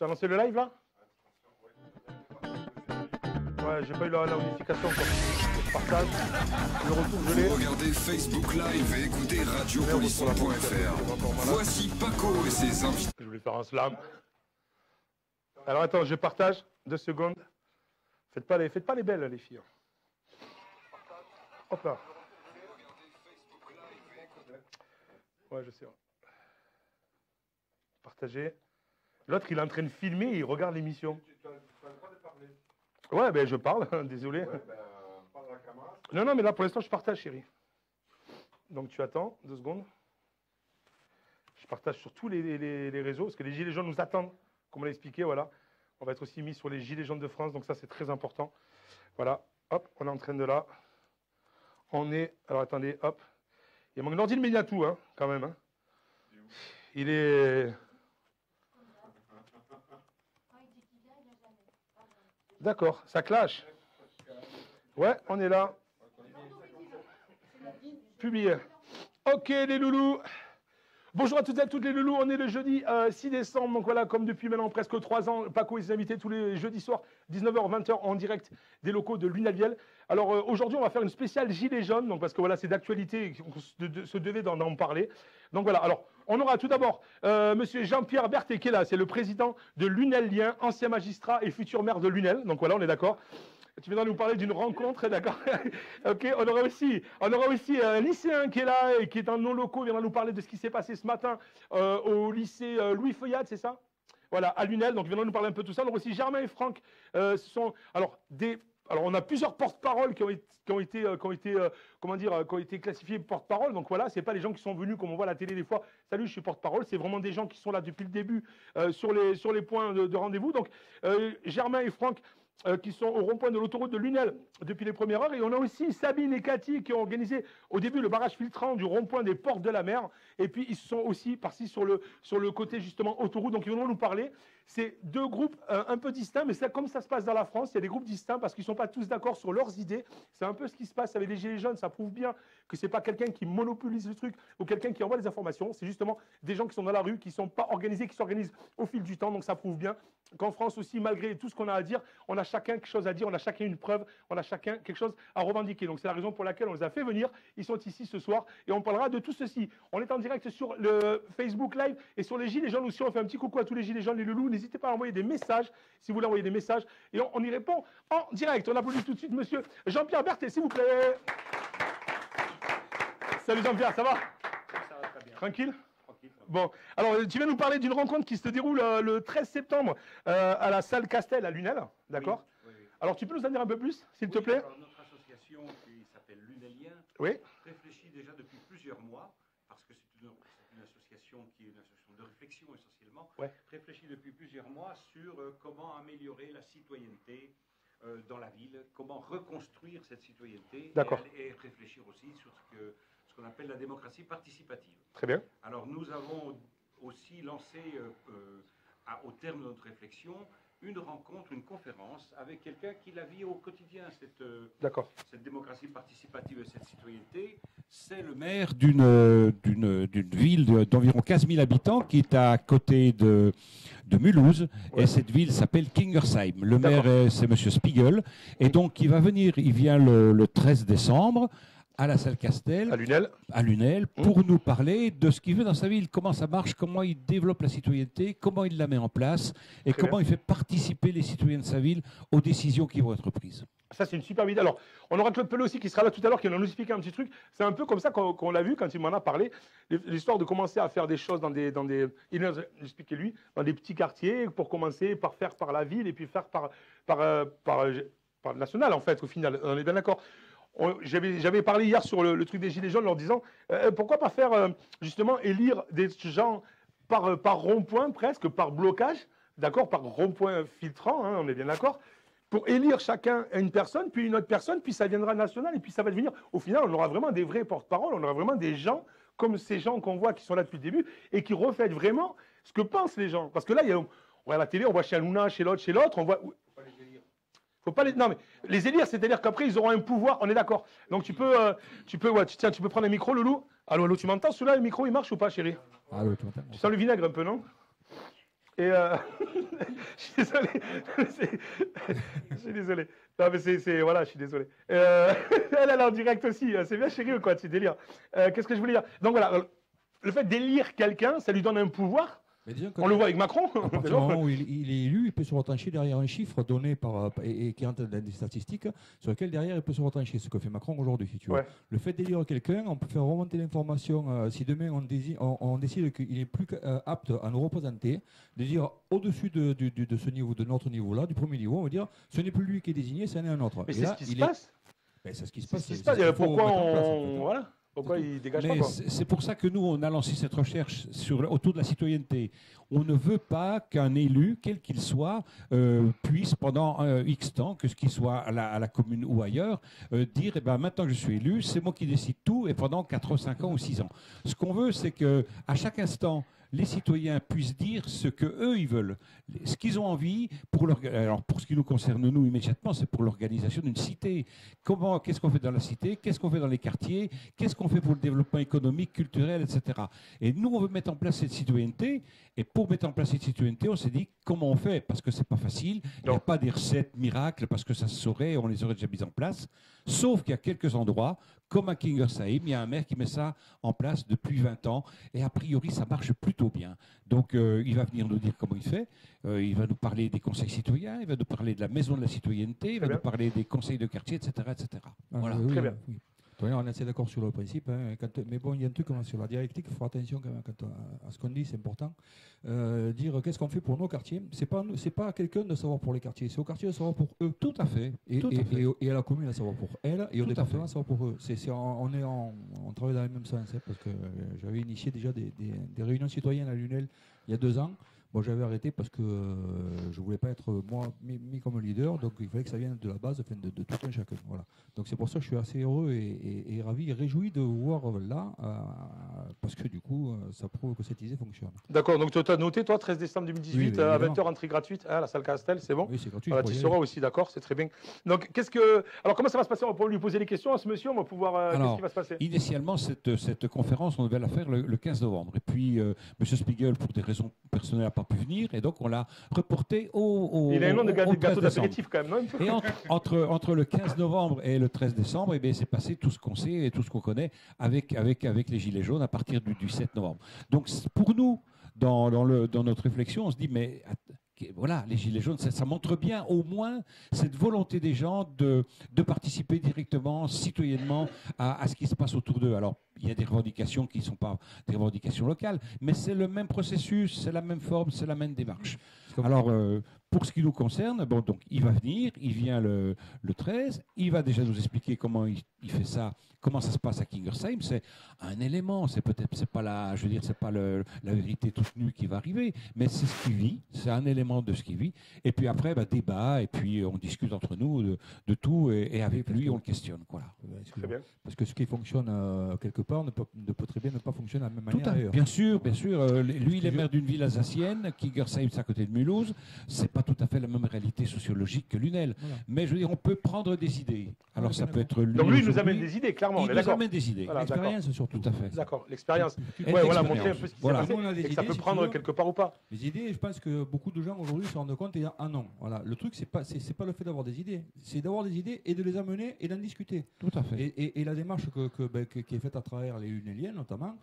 Tu as lancé le live là? Ouais, j'ai pas eu la notification encore. Je partage. Le retour, je l'ai. Regardez Facebook Live et écoutez radiopolisson.fr. Voici Paco et ses invités. Je voulais faire un slam. Alors attends, je partage. 2 secondes. Faites pas les belles, les filles. Hop là. Ouais, je sais. Partagez. L'autre, il est en train de filmer et il regarde l'émission. Tu as le droit de parler. Ouais, ben je parle, désolé. Ouais, parle à la caméra. Non, non, mais là, pour l'instant, je partage, chérie. Donc, tu attends 2 secondes. Je partage sur tous les réseaux, parce que les Gilets jaunes nous attendent, comme on l'a expliqué, voilà. On va être aussi mis sur les Gilets jaunes de France, donc ça, c'est très important. Voilà, hop, on est en train de là. On est, alors attendez, hop. Il manque l'ordi, mais il y a tout, hein, quand même. Hein. Il est... D'accord, ça clash. Ouais, on est là. Publié. Ok, les loulous. Bonjour à toutes et à toutes les loulous. On est le jeudi 6 décembre. Donc voilà, comme depuis maintenant presque 3 ans, Paco et ses invités tous les jeudis soirs, 19h, 20h en direct des locaux de Lunalviel. Alors aujourd'hui, on va faire une spéciale Gilets jaunes. Donc parce que voilà, c'est d'actualité, on se devait d'en parler. Donc voilà, alors on aura tout d'abord monsieur Jean-Pierre Berthet qui est là. C'est le président de Lunel-Lien, ancien magistrat et futur maire de Lunel. Donc voilà, on est d'accord. Tu viendras nous parler d'une rencontre, d'accord? Ok, on aura aussi un lycéen qui est là et qui est dans nos locaux, il viendra nous parler de ce qui s'est passé ce matin au lycée Louis Feuillade, c'est ça? Voilà, à Lunel, donc il viendra nous parler un peu de tout ça. On aura aussi Germain et Franck, alors on a plusieurs porte-paroles qui ont été classifiés porte-parole. Donc voilà, c'est pas les gens qui sont venus comme on voit à la télé des fois. Salut, je suis porte-parole. C'est vraiment des gens qui sont là depuis le début sur les points de rendez-vous. Donc Germain et Franck qui sont au rond-point de l'autoroute de Lunel depuis les premières heures. Et on a aussi Sabine et Cathy qui ont organisé au début le barrage filtrant du rond-point des Portes de la Mer. Et puis ils sont aussi partis sur le côté justement autoroute. Donc ils vont nous parler. C'est 2 groupes un peu distincts, mais c'est comme ça se passe dans la France. Il y a des groupes distincts parce qu'ils ne sont pas tous d'accord sur leurs idées. C'est un peu ce qui se passe avec les Gilets jaunes. Ça prouve bien que ce n'est pas quelqu'un qui monopolise le truc ou quelqu'un qui envoie les informations. C'est justement des gens qui sont dans la rue, qui ne sont pas organisés, qui s'organisent au fil du temps. Donc ça prouve bien qu'en France aussi, malgré tout ce qu'on a à dire, on a chacun quelque chose à dire, on a chacun une preuve, on a chacun quelque chose à revendiquer. Donc c'est la raison pour laquelle on les a fait venir. Ils sont ici ce soir et on parlera de tout ceci. On est en direct sur le Facebook Live et sur les Gilets jaunes aussi. On fait un petit coucou à tous les Gilets jaunes, les loulous. N'hésitez pas à envoyer des messages si vous voulez envoyer des messages et on y répond en direct. On applaudit tout de suite monsieur Jean-Pierre Berthet, s'il vous plaît. Salut Jean-Pierre, ça va? Ça va très bien. Tranquille? Bon, alors tu viens nous parler d'une rencontre qui se déroule le 13 septembre à la salle Castel à Lunel, d'accord? Oui, oui. Alors tu peux nous en dire un peu plus, s'il te plaît? Alors, notre association qui s'appelle Lunelien Oui. réfléchit déjà depuis plusieurs mois, parce que c'est une association qui est une association de réflexion essentiellement, réfléchit depuis plusieurs mois sur comment améliorer la citoyenneté dans la ville, comment reconstruire cette citoyenneté et réfléchir aussi sur ce qu'on appelle la démocratie participative. Très bien. Alors nous avons aussi lancé au terme de notre réflexion une rencontre, une conférence avec quelqu'un qui la vit au quotidien, cette démocratie participative et cette citoyenneté. C'est le maire d'une ville d'environ 15 000 habitants qui est à côté de Mulhouse. Et cette ville s'appelle Kingersheim. Le maire, c'est M. Spiegel. Et donc, il vient le 13 décembre à la salle Castel, à Lunel, pour nous parler de ce qu'il veut dans sa ville, comment ça marche, comment il développe la citoyenneté, comment il la met en place et comment il fait participer les citoyens de sa ville aux décisions qui vont être prises. Ça, c'est une super idée. Alors, on aura Claude Pelot aussi qui sera là tout à l'heure, qui va nous expliquer un petit truc. C'est un peu comme ça qu'on l'a vu quand il m'en a parlé, l'histoire de commencer à faire des choses dans des il nous a expliqué lui, dans des petits quartiers, pour commencer par faire par la ville et puis faire par le national, en fait, au final. On est bien d'accord. J'avais parlé hier sur le truc des Gilets jaunes, leur disant pourquoi pas faire justement élire des gens par rond-point presque, par blocage, d'accord, par rond-point filtrant, hein, on est bien d'accord, pour élire chacun une personne, puis une autre personne, puis ça viendra national, et puis ça va devenir, au final, on aura vraiment des vrais porte-parole, on aura vraiment des gens comme ces gens qu'on voit qui sont là depuis le début, et qui reflètent vraiment ce que pensent les gens. Parce que là, on voit à la télé, on voit chez Hanouna, chez l'autre, on voit... Faut pas les... Non, mais les élire, c'est-à-dire qu'après, ils auront un pouvoir, on est d'accord. Donc tu peux prendre un micro, Loulou. Allô, tu m'entends? Celui-là, le micro, il marche ou pas, chérie? Allô, tu m'entends? Tu sens le vinaigre un peu, non? Et je suis désolé. Je suis désolé. Non, mais voilà, je suis désolé. Elle est en direct aussi. C'est bien chéri ou quoi, c'est délire. Qu'est-ce que je voulais dire? Donc voilà, le fait d'élire quelqu'un, ça lui donne un pouvoir. On le voit avec Macron. À partir du moment où il est élu, il peut se retrancher derrière un chiffre donné et qui rentre dans des statistiques sur lequel derrière il peut se retrancher, ce que fait Macron aujourd'hui. Si tu veux. Le fait d'élire quelqu'un, on peut faire remonter l'information. Si demain on décide qu'il est plus apte à nous représenter, de dire au-dessus de ce niveau, de notre niveau-là, du premier niveau, on va dire ce n'est plus lui qui est désigné, c'en est un autre. Mais c'est ce qui se passe. C'est ce qui se passe. Pourquoi on. Voilà. Pourquoi il dégage pas, c'est pour ça que nous, on a lancé cette recherche autour de la citoyenneté. On ne veut pas qu'un élu, quel qu'il soit, puisse pendant X temps, que ce qu'il soit à la commune ou ailleurs, dire maintenant que je suis élu, c'est moi qui décide tout, et pendant 4, 5 ans ou 6 ans. Ce qu'on veut, c'est qu'à chaque instant, les citoyens puissent dire ce qu'eux, ils veulent, ce qu'ils ont envie. Alors, pour ce qui nous concerne, nous, immédiatement, c'est pour l'organisation d'une cité. Qu'est-ce qu'on fait dans la cité? Qu'est-ce qu'on fait dans les quartiers? Qu'est-ce qu'on fait pour le développement économique, culturel, etc. Et nous, on veut mettre en place cette citoyenneté. Et pour mettre en place cette citoyenneté, on s'est dit comment on fait? Parce que c'est pas facile. Il n'y a pas des recettes miracles, parce que ça se saurait, on les aurait déjà mises en place. Sauf qu'il y a quelques endroits, comme à Kingersheim, il y a un maire qui met ça en place depuis 20 ans. Et a priori, ça marche plutôt bien. Donc, il va venir nous dire comment il fait. Il va nous parler des conseils citoyens, il va nous parler de la maison de la citoyenneté, il va nous parler des conseils de quartier, etc. etc. Voilà. Très bien. Oui. On est assez d'accord sur le principe, hein. Mais bon, il y a un truc sur la dialectique, il faut faire attention quand même à ce qu'on dit, c'est important. Dire qu'est-ce qu'on fait pour nos quartiers, c'est pas à quelqu'un de savoir pour les quartiers, c'est au quartier de savoir pour eux. Tout à fait. Et à la commune de savoir pour elle, et au département de savoir pour eux. On travaille dans le même sens, hein, parce que j'avais initié déjà des réunions citoyennes à Lunel il y a 2 ans. Bon, j'avais arrêté parce que je ne voulais pas être moi mis comme leader, donc il fallait que ça vienne de la base, enfin, de tout un chacun. Voilà. Donc c'est pour ça que je suis assez heureux et ravi et réjoui de vous voir là, parce que du coup, ça prouve que cette idée fonctionne. D'accord, donc tu as noté, toi, 13 décembre 2018, à 20h, entrée gratuite à la salle Castel, c'est bon? Oui, c'est gratuit. Voilà, tu seras aussi, d'accord, c'est très bien. Donc, alors comment ça va se passer? On va lui poser les questions à ce monsieur, on va pouvoir. Qu'est-ce qui va se passer? Initialement, cette conférence, on devait la faire le 15 novembre. Et puis, M. Spiegel, pour des raisons personnelles, n'a pas pu venir, et donc on l'a reporté il a un nom de gâteau d'apéritif quand même, non? Et entre le 15 novembre et le 13 décembre, c'est passé tout ce qu'on sait et tout ce qu'on connaît avec les Gilets jaunes à partir du 7 novembre. Donc pour nous, dans notre réflexion, on se dit, mais voilà, les Gilets jaunes, ça montre bien au moins cette volonté des gens de participer directement, citoyennement à ce qui se passe autour d'eux. Alors, il y a des revendications qui ne sont pas des revendications locales, mais c'est le même processus, c'est la même forme, c'est la même démarche. Alors, pour ce qui nous concerne, bon, donc, il va venir, il vient le 13, il va déjà nous expliquer comment il fait ça, comment ça se passe à Kingersheim. C'est un élément, c'est pas la vérité toute nue qui va arriver, mais c'est ce qu'il vit, c'est un élément de ce qu'il vit. Et puis après, débat, et puis on discute entre nous de tout, et avec lui, on le questionne. Voilà. Très bien. Parce que ce qui fonctionne quelque part ne peut très bien ne pas fonctionner de la même manière ailleurs. Bien sûr. Lui, il est maire d'une ville alsacienne, Kingersheim, c'est à côté de Mulhouse. C'est pas tout à fait la même réalité sociologique que Lunel. Voilà. Mais je veux dire, on peut prendre des idées. Alors ça peut être lui. Donc lui, il nous amène des idées, clairement. Il nous amène des idées. Voilà, l'expérience surtout. Tout à fait. D'accord, l'expérience. Voilà, montrer un peu ce qui s'est passé et que ça peut prendre quelque part ou pas. Les idées, je pense que beaucoup de gens aujourd'hui se rendent compte et disent ah non. Voilà, le truc c'est pas le fait d'avoir des idées, c'est d'avoir des idées et de les amener et d'en discuter. Tout à fait. Et la démarche qui est faite à travers les Luneliens notamment,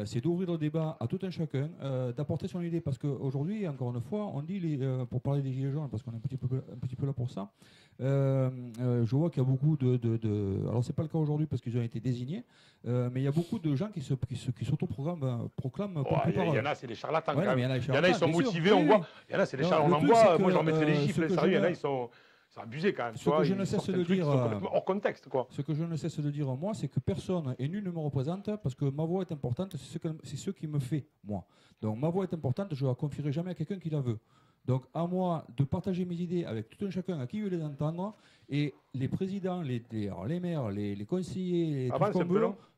c'est d'ouvrir le débat à tout un chacun, d'apporter son idée, parce qu'aujourd'hui, encore une fois, on dit pour parler des Gilets jaunes, parce qu'on est un petit peu là pour ça. Je vois qu'il y a beaucoup alors c'est pas le cas aujourd'hui parce qu'ils ont été désignés, mais il y a beaucoup de gens qui s'autoproclament. Il y en a, c'est des charlatans. Ouais, il y en a, ils sont motivés, on voit. Il y en a, c'est des charlatans, on en voit. Moi, j'en mettrais des gifles, sérieux. Il y en a, ils sont abusés quand même. Ce que je ne cesse de dire, hors contexte, quoi. Ce que je ne cesse de dire moi, c'est que personne et nul ne me représente, parce que ma voix est importante. C'est ce qui me fait moi. Donc ma voix est importante. Je ne la confierai jamais à quelqu'un qui la veut. Donc, à moi de partager mes idées avec tout un chacun à qui veut les entendre. Et les présidents, les maires, les conseillers,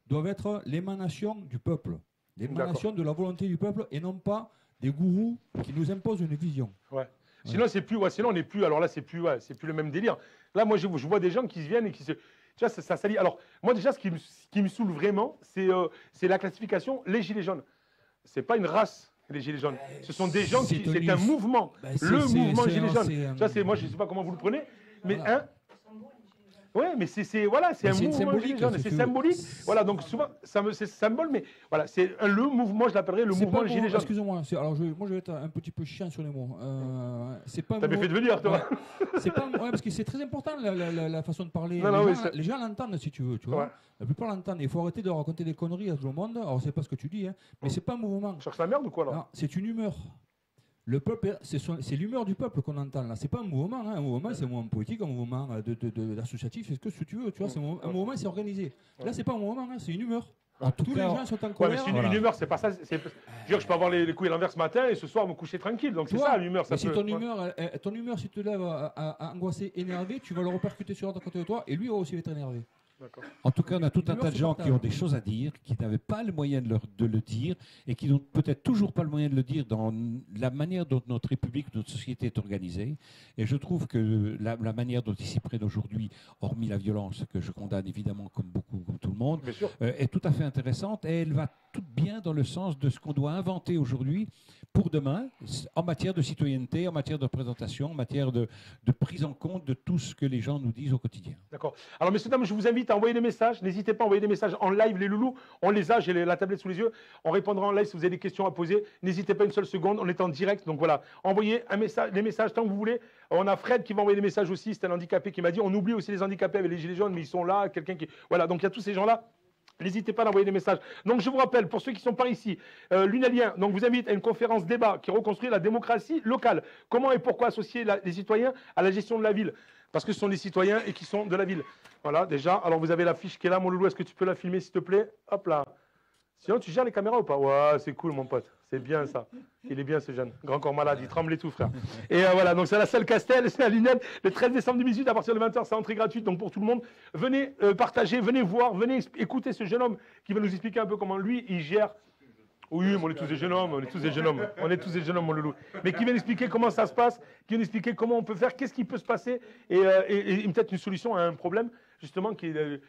doivent être l'émanation du peuple. L'émanation de la volonté du peuple et non pas des gourous qui nous imposent une vision. Ouais. Sinon, c'est plus. Sinon, on n'est plus. Alors là, c'est plus le même délire. Là, moi, je vois des gens qui viennent et qui se. Tu vois, ça salit. Alors, moi, déjà, ce qui me saoule vraiment, c'est la classification les Gilets jaunes. C'est pas une race. les Gilets jaunes. Ce sont des gens qui... C'est un mouvement. Le mouvement Gilets jaunes. Ça, moi, je ne sais pas comment vous le prenez, mais... Voilà. Oui, mais c'est un mouvement Gilets jaunes. C'est symbolique. Voilà, donc souvent, c'est symbole, mais voilà, c'est le mouvement, je l'appellerais le mouvement Gilets jaunes. Excusez-moi, alors moi je vais être un petit peu chiant sur les mots. T'as bien fait de venir, toi. C'est pas, parce que c'est très important la façon de parler. Les gens l'entendent si tu veux, tu vois. Ouais. La plupart l'entendent. Il faut arrêter de raconter des conneries à tout le monde. Alors c'est pas ce que tu dis, hein, mais c'est pas un mouvement. Cherche la merde ou quoi là? Non, c'est une humeur. Le peuple, c'est l'humeur du peuple qu'on entend là. C'est pas un mouvement. Hein. Un mouvement, c'est un mouvement politique, un mouvement d'associatif, c'est ce que tu veux. Tu vois, un mouvement, c'est organisé. Là, c'est pas un mouvement, hein, c'est une humeur. Tous les gens sont en colère. Ouais, mais une humeur, c'est pas ça. Je peux avoir les couilles à l'envers ce matin et ce soir me coucher tranquille. Donc c'est ça l'humeur. Si ton humeur, si tu te lèves à angoissé, énervé, tu vas le répercuter sur l'autre côté de toi et lui va aussi être énervé. En tout cas, on a tout un tas de gens qui ont des choses à dire, qui n'avaient pas le moyen de le dire et qui n'ont peut-être toujours pas le moyen de le dire dans la manière dont notre République, notre société est organisée. Et je trouve que la manière dont ils s'y prennent aujourd'hui, hormis la violence que je condamne évidemment comme tout le monde, est tout à fait intéressante et elle va tout bien dans le sens de ce qu'on doit inventer aujourd'hui pour demain en matière de citoyenneté, en matière de représentation, en matière de prise en compte de tout ce que les gens nous disent au quotidien. D'accord. Alors, messieurs, dames, je vous invite à envoyer des messages. N'hésitez pas à envoyer des messages en live, les loulous. On les a, j'ai la tablette sous les yeux. On répondra en live si vous avez des questions à poser. N'hésitez pas une seule seconde, on est en direct. Donc voilà, envoyez des messages tant que vous voulez. On a Fred qui va envoyer des messages aussi, c'est un handicapé qui m'a dit. On oublie aussi les handicapés avec les gilets jaunes, mais ils sont là. Quelqu'un qui... Voilà, donc il y a tous ces gens-là. N'hésitez pas à envoyer des messages. Donc je vous rappelle, pour ceux qui sont par ici, l'Unalien donc vous invite à une conférence débat qui reconstruit la démocratie locale. Comment et pourquoi associer les citoyens à la gestion de la ville? Parce que ce sont les citoyens et qui sont de la ville. Voilà, déjà. Alors vous avez la fiche qui est là, mon loulou. Est-ce que tu peux la filmer, s'il te plaît? Hop là. Sinon, tu gères les caméras ou pas? Ouais, c'est cool, mon pote. C'est bien ça. Il est bien, ce jeune. Grand corps malade, il tremble et tout, frère. Et voilà, donc c'est à la salle Castel, c'est à Lunel, le 13 décembre 2018, à partir de 20h, c'est entrée gratuite. Donc pour tout le monde, venez partager, venez voir, venez écouter ce jeune homme qui va nous expliquer un peu comment lui, il gère. Oui, mais on est tous des jeunes hommes, on est tous des jeunes hommes. On est tous des jeunes hommes, mon loulou. Mais qui vient nous expliquer comment ça se passe, qui vient nous expliquer comment on peut faire, qu'est-ce qui peut se passer, et peut-être une solution à un problème, justement, qui est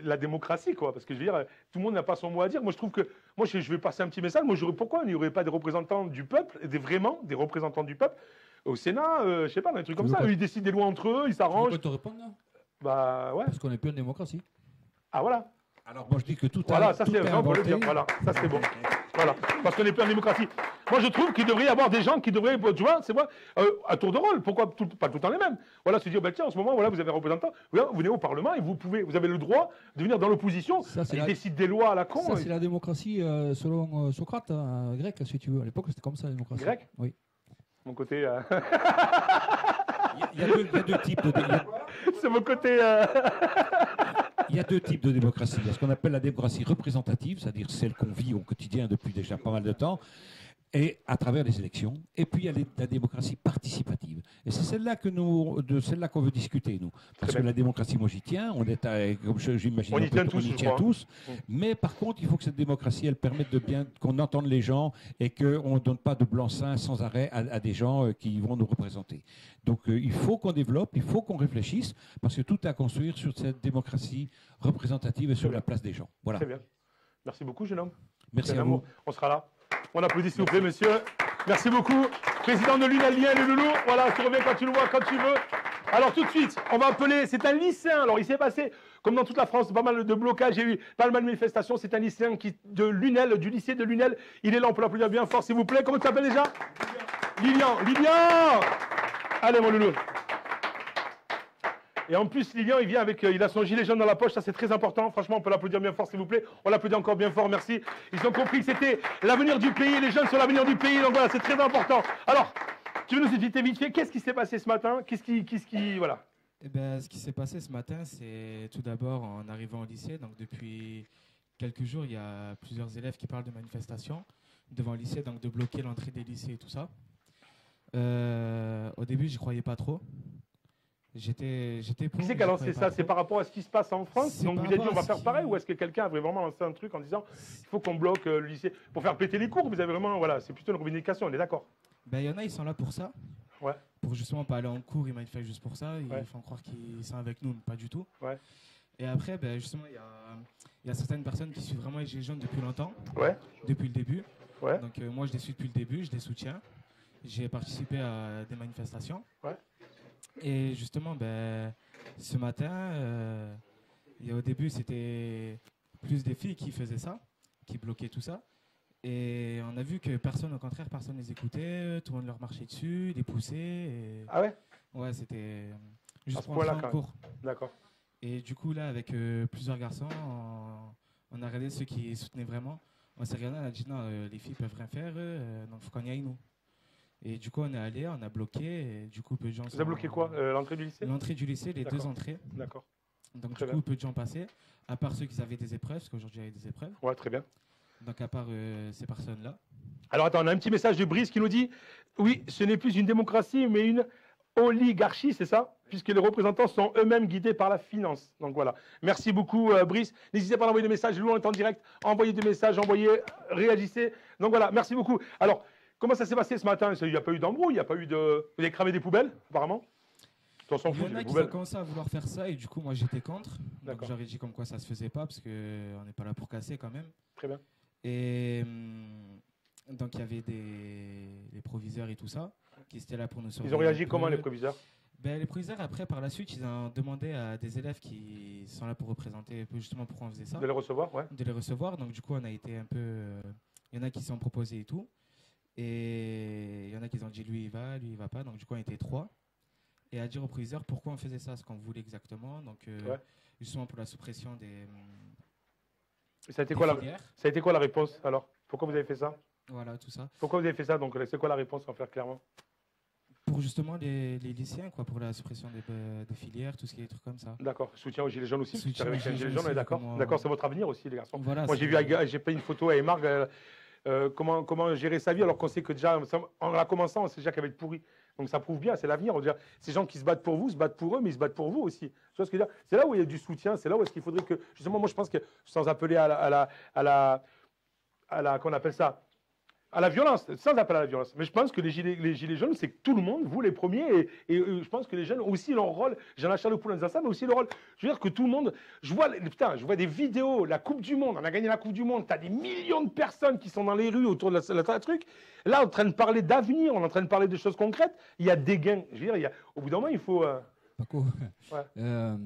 la démocratie, quoi. Parce que je veux dire, tout le monde n'a pas son mot à dire. Moi, je trouve que, je vais passer un petit message. Moi, pourquoi il n'y aurait pas des représentants du peuple, vraiment des représentants du peuple, au Sénat, je sais pas, des trucs comme ça. Eux, ils décident des lois entre eux, ils s'arrangent. Tu peux te répondre là? Bah ouais. Parce qu'on n'est plus en démocratie. Ah voilà. Alors moi je dis que tout voilà, ça c'est bon, voilà, ça c'est bon. Voilà, parce qu'on n'est plus en démocratie. Moi je trouve qu'il devrait y avoir des gens qui devraient, tu vois, c'est moi, à tour de rôle. Pourquoi pas tout le temps les mêmes? Voilà, se dire, tiens, en ce moment, voilà, vous avez un représentant, vous venez au Parlement et vous avez le droit de venir dans l'opposition. Ils décident des lois à la con. Ça c'est la démocratie selon Socrate, grec, si tu veux. À l'époque c'était comme ça la démocratie. Grec? Oui. Mon côté. Il y a deux types de C'est mon côté. Il y a deux types de démocratie. Il y a ce qu'on appelle la démocratie représentative, c'est-à-dire celle qu'on vit au quotidien depuis déjà pas mal de temps, et à travers les élections. Et puis il y a la démocratie participative. Et c'est celle-là qu'on veut discuter, nous. Parce que la démocratie, moi j'y tiens, comme j'imagine, on y tient tous. Mais par contre, il faut que cette démocratie, elle permette qu'on entende les gens et qu'on ne donne pas de blanc-seing sans arrêt à des gens qui vont nous représenter. Donc il faut qu'on développe, il faut qu'on réfléchisse, parce que tout est à construire sur cette démocratie représentative et sur la place des gens. Voilà. Très bien. Merci beaucoup, jeune homme. Merci à vous. On sera là. On applaudit s'il vous plaît, monsieur. Merci beaucoup. Président de l'Unalien, le loulou. Voilà, tu reviens quand tu le vois, quand tu veux. Alors tout de suite, on va appeler, c'est un lycéen. Alors il s'est passé, comme dans toute la France, pas mal de blocages, il y a eu pas mal de manifestations. C'est un lycéen de Lunel, du lycée de Lunel. Il est là, on peut l'applaudir bien fort s'il vous plaît. Comment tu t'appelles déjà? Lilian. Allez mon loulou. Et en plus, Lilian, il a son gilet jaune dans la poche, ça c'est très important. Franchement, on peut l'applaudir bien fort, s'il vous plaît. On l'applaudit encore bien fort, merci. Ils ont compris que c'était l'avenir du pays, les jeunes sont l'avenir du pays, donc voilà, c'est très important. Alors, tu veux nous expliquer vite fait, qu'est-ce qui s'est passé ce matin? Voilà. Eh ben, ce qui s'est passé ce matin, c'est tout d'abord en arrivant au lycée. Donc depuis quelques jours, il y a plusieurs élèves qui parlent de manifestations devant le lycée, donc de bloquer l'entrée des lycées et tout ça. Au début, j'y croyais pas trop. J'étais pour. Qui c'est qui a lancé ça? C'est par rapport à ce qui se passe en France? Donc vous avez dit on va faire pareil, ou est-ce que quelqu'un avait vraiment lancé un truc en disant il faut qu'on bloque le lycée pour faire péter les cours? Vous avez vraiment, voilà, c'est plutôt une revendication, on est d'accord? Ben, il y en a, ils sont là pour ça. Ouais. Pour justement pas aller en cours, ils manifestent juste pour ça. Ils font croire qu'ils sont avec nous, mais pas du tout. Ouais. Et après, ben, justement, il y a certaines personnes qui suivent vraiment les Gilets jaunes depuis longtemps. Ouais. Depuis le début. Ouais. Donc moi, je les suis depuis le début, je les soutiens. J'ai participé à des manifestations. Ouais. Et justement, ce matin, au début, c'était plus des filles qui faisaient ça, qui bloquaient tout ça. Et on a vu que personne, au contraire, personne les écoutait, tout le monde leur marchait dessus, les poussait. Et... Ah ouais? Ouais, c'était juste pour point-là, entrer en cours. D'accord. Et du coup, là, avec plusieurs garçons, on a regardé ceux qui soutenaient vraiment. On s'est regardé, on a dit non, les filles peuvent rien faire, donc il faut qu'on y aille nous. Et du coup, on est allé, on a bloqué. Et du coup, peu de gens. Vous avez bloqué quoi? L'entrée du lycée? L'entrée du lycée, les deux entrées. D'accord. Donc Très du coup, peu de gens passaient, à part ceux qui avaient des épreuves, parce qu'aujourd'hui, il y avait des épreuves. Ouais, très bien. Donc à part ces personnes-là. Alors attends, on a un petit message de Brice qui nous dit « Oui, ce n'est plus une démocratie, mais une oligarchie, c'est ça? Puisque les représentants sont eux-mêmes guidés par la finance. » Donc voilà. Merci beaucoup, Brice. N'hésitez pas à envoyer des messages. Nous, on est en direct. Envoyez des messages, envoyez, réagissez. Donc voilà, merci beaucoup. Alors, comment ça s'est passé ce matin? Il n'y a pas eu d'embrouille, il n'y a pas eu de... Vous avez cramé des poubelles, apparemment? Il y en a qui ont commencé à vouloir faire ça et du coup, moi, j'étais contre. Donc j'aurais dit comme quoi ça se faisait pas, parce qu'on n'est pas là pour casser quand même. Très bien. Et donc, il y avait les proviseurs et tout ça, qui étaient là pour nous surveiller. Ils ont réagi comment, les proviseurs? Les proviseurs, après, par la suite, ils ont demandé à des élèves qui sont là pour représenter justement pourquoi on faisait ça. De les recevoir, ouais. De les recevoir. Donc, du coup, on a été un peu... Il y en a qui se sont proposés et tout. Et il y en a qui ont dit lui, il va pas. Donc, du coup, on était 3. Et à dire aux proviseurs pourquoi on faisait ça, ce qu'on voulait exactement. Donc, justement, pour la suppression des... Ça a été quoi la réponse, alors? Pourquoi vous avez fait ça? Voilà, tout ça. Pourquoi vous avez fait ça? Donc, c'est quoi la réponse, en faire clairement? Pour justement les lycéens, quoi, pour la suppression des filières, tout ce qui est des trucs comme ça. D'accord. Soutien aux Gilets jaunes aussi? Soutien avec les Gilets jaunes, on est d'accord? D'accord, c'est votre avenir aussi, les garçons. Voilà, moi, j'ai pris une photo à Emarg, comment gérer sa vie, alors qu'on sait que déjà, en la commençant, on sait déjà qu'elle va être pourrie. Donc ça prouve bien, c'est l'avenir. Ces gens qui se battent pour vous, se battent pour eux, mais ils se battent pour vous aussi. Tu vois ce que je veux dire? C'est là où il y a du soutien, c'est là où est-ce qu'il faudrait que... Justement, moi, je pense que, sans appeler qu'on appelle ça, à la violence, sans appel à la violence. Mais je pense que les gilets jaunes, c'est que tout le monde, vous les premiers, et je pense que les jeunes ont aussi leur rôle, j'en achète le poule en disant ça, mais aussi leur rôle. Je veux dire que tout le monde, je vois des vidéos, la Coupe du Monde, on a gagné la Coupe du Monde, tu as des millions de personnes qui sont dans les rues autour de la truc. Là, on est en train de parler d'avenir, on est en train de parler de choses concrètes, il y a des gains. Je veux dire, au bout d'un moment, il faut... Paco, alors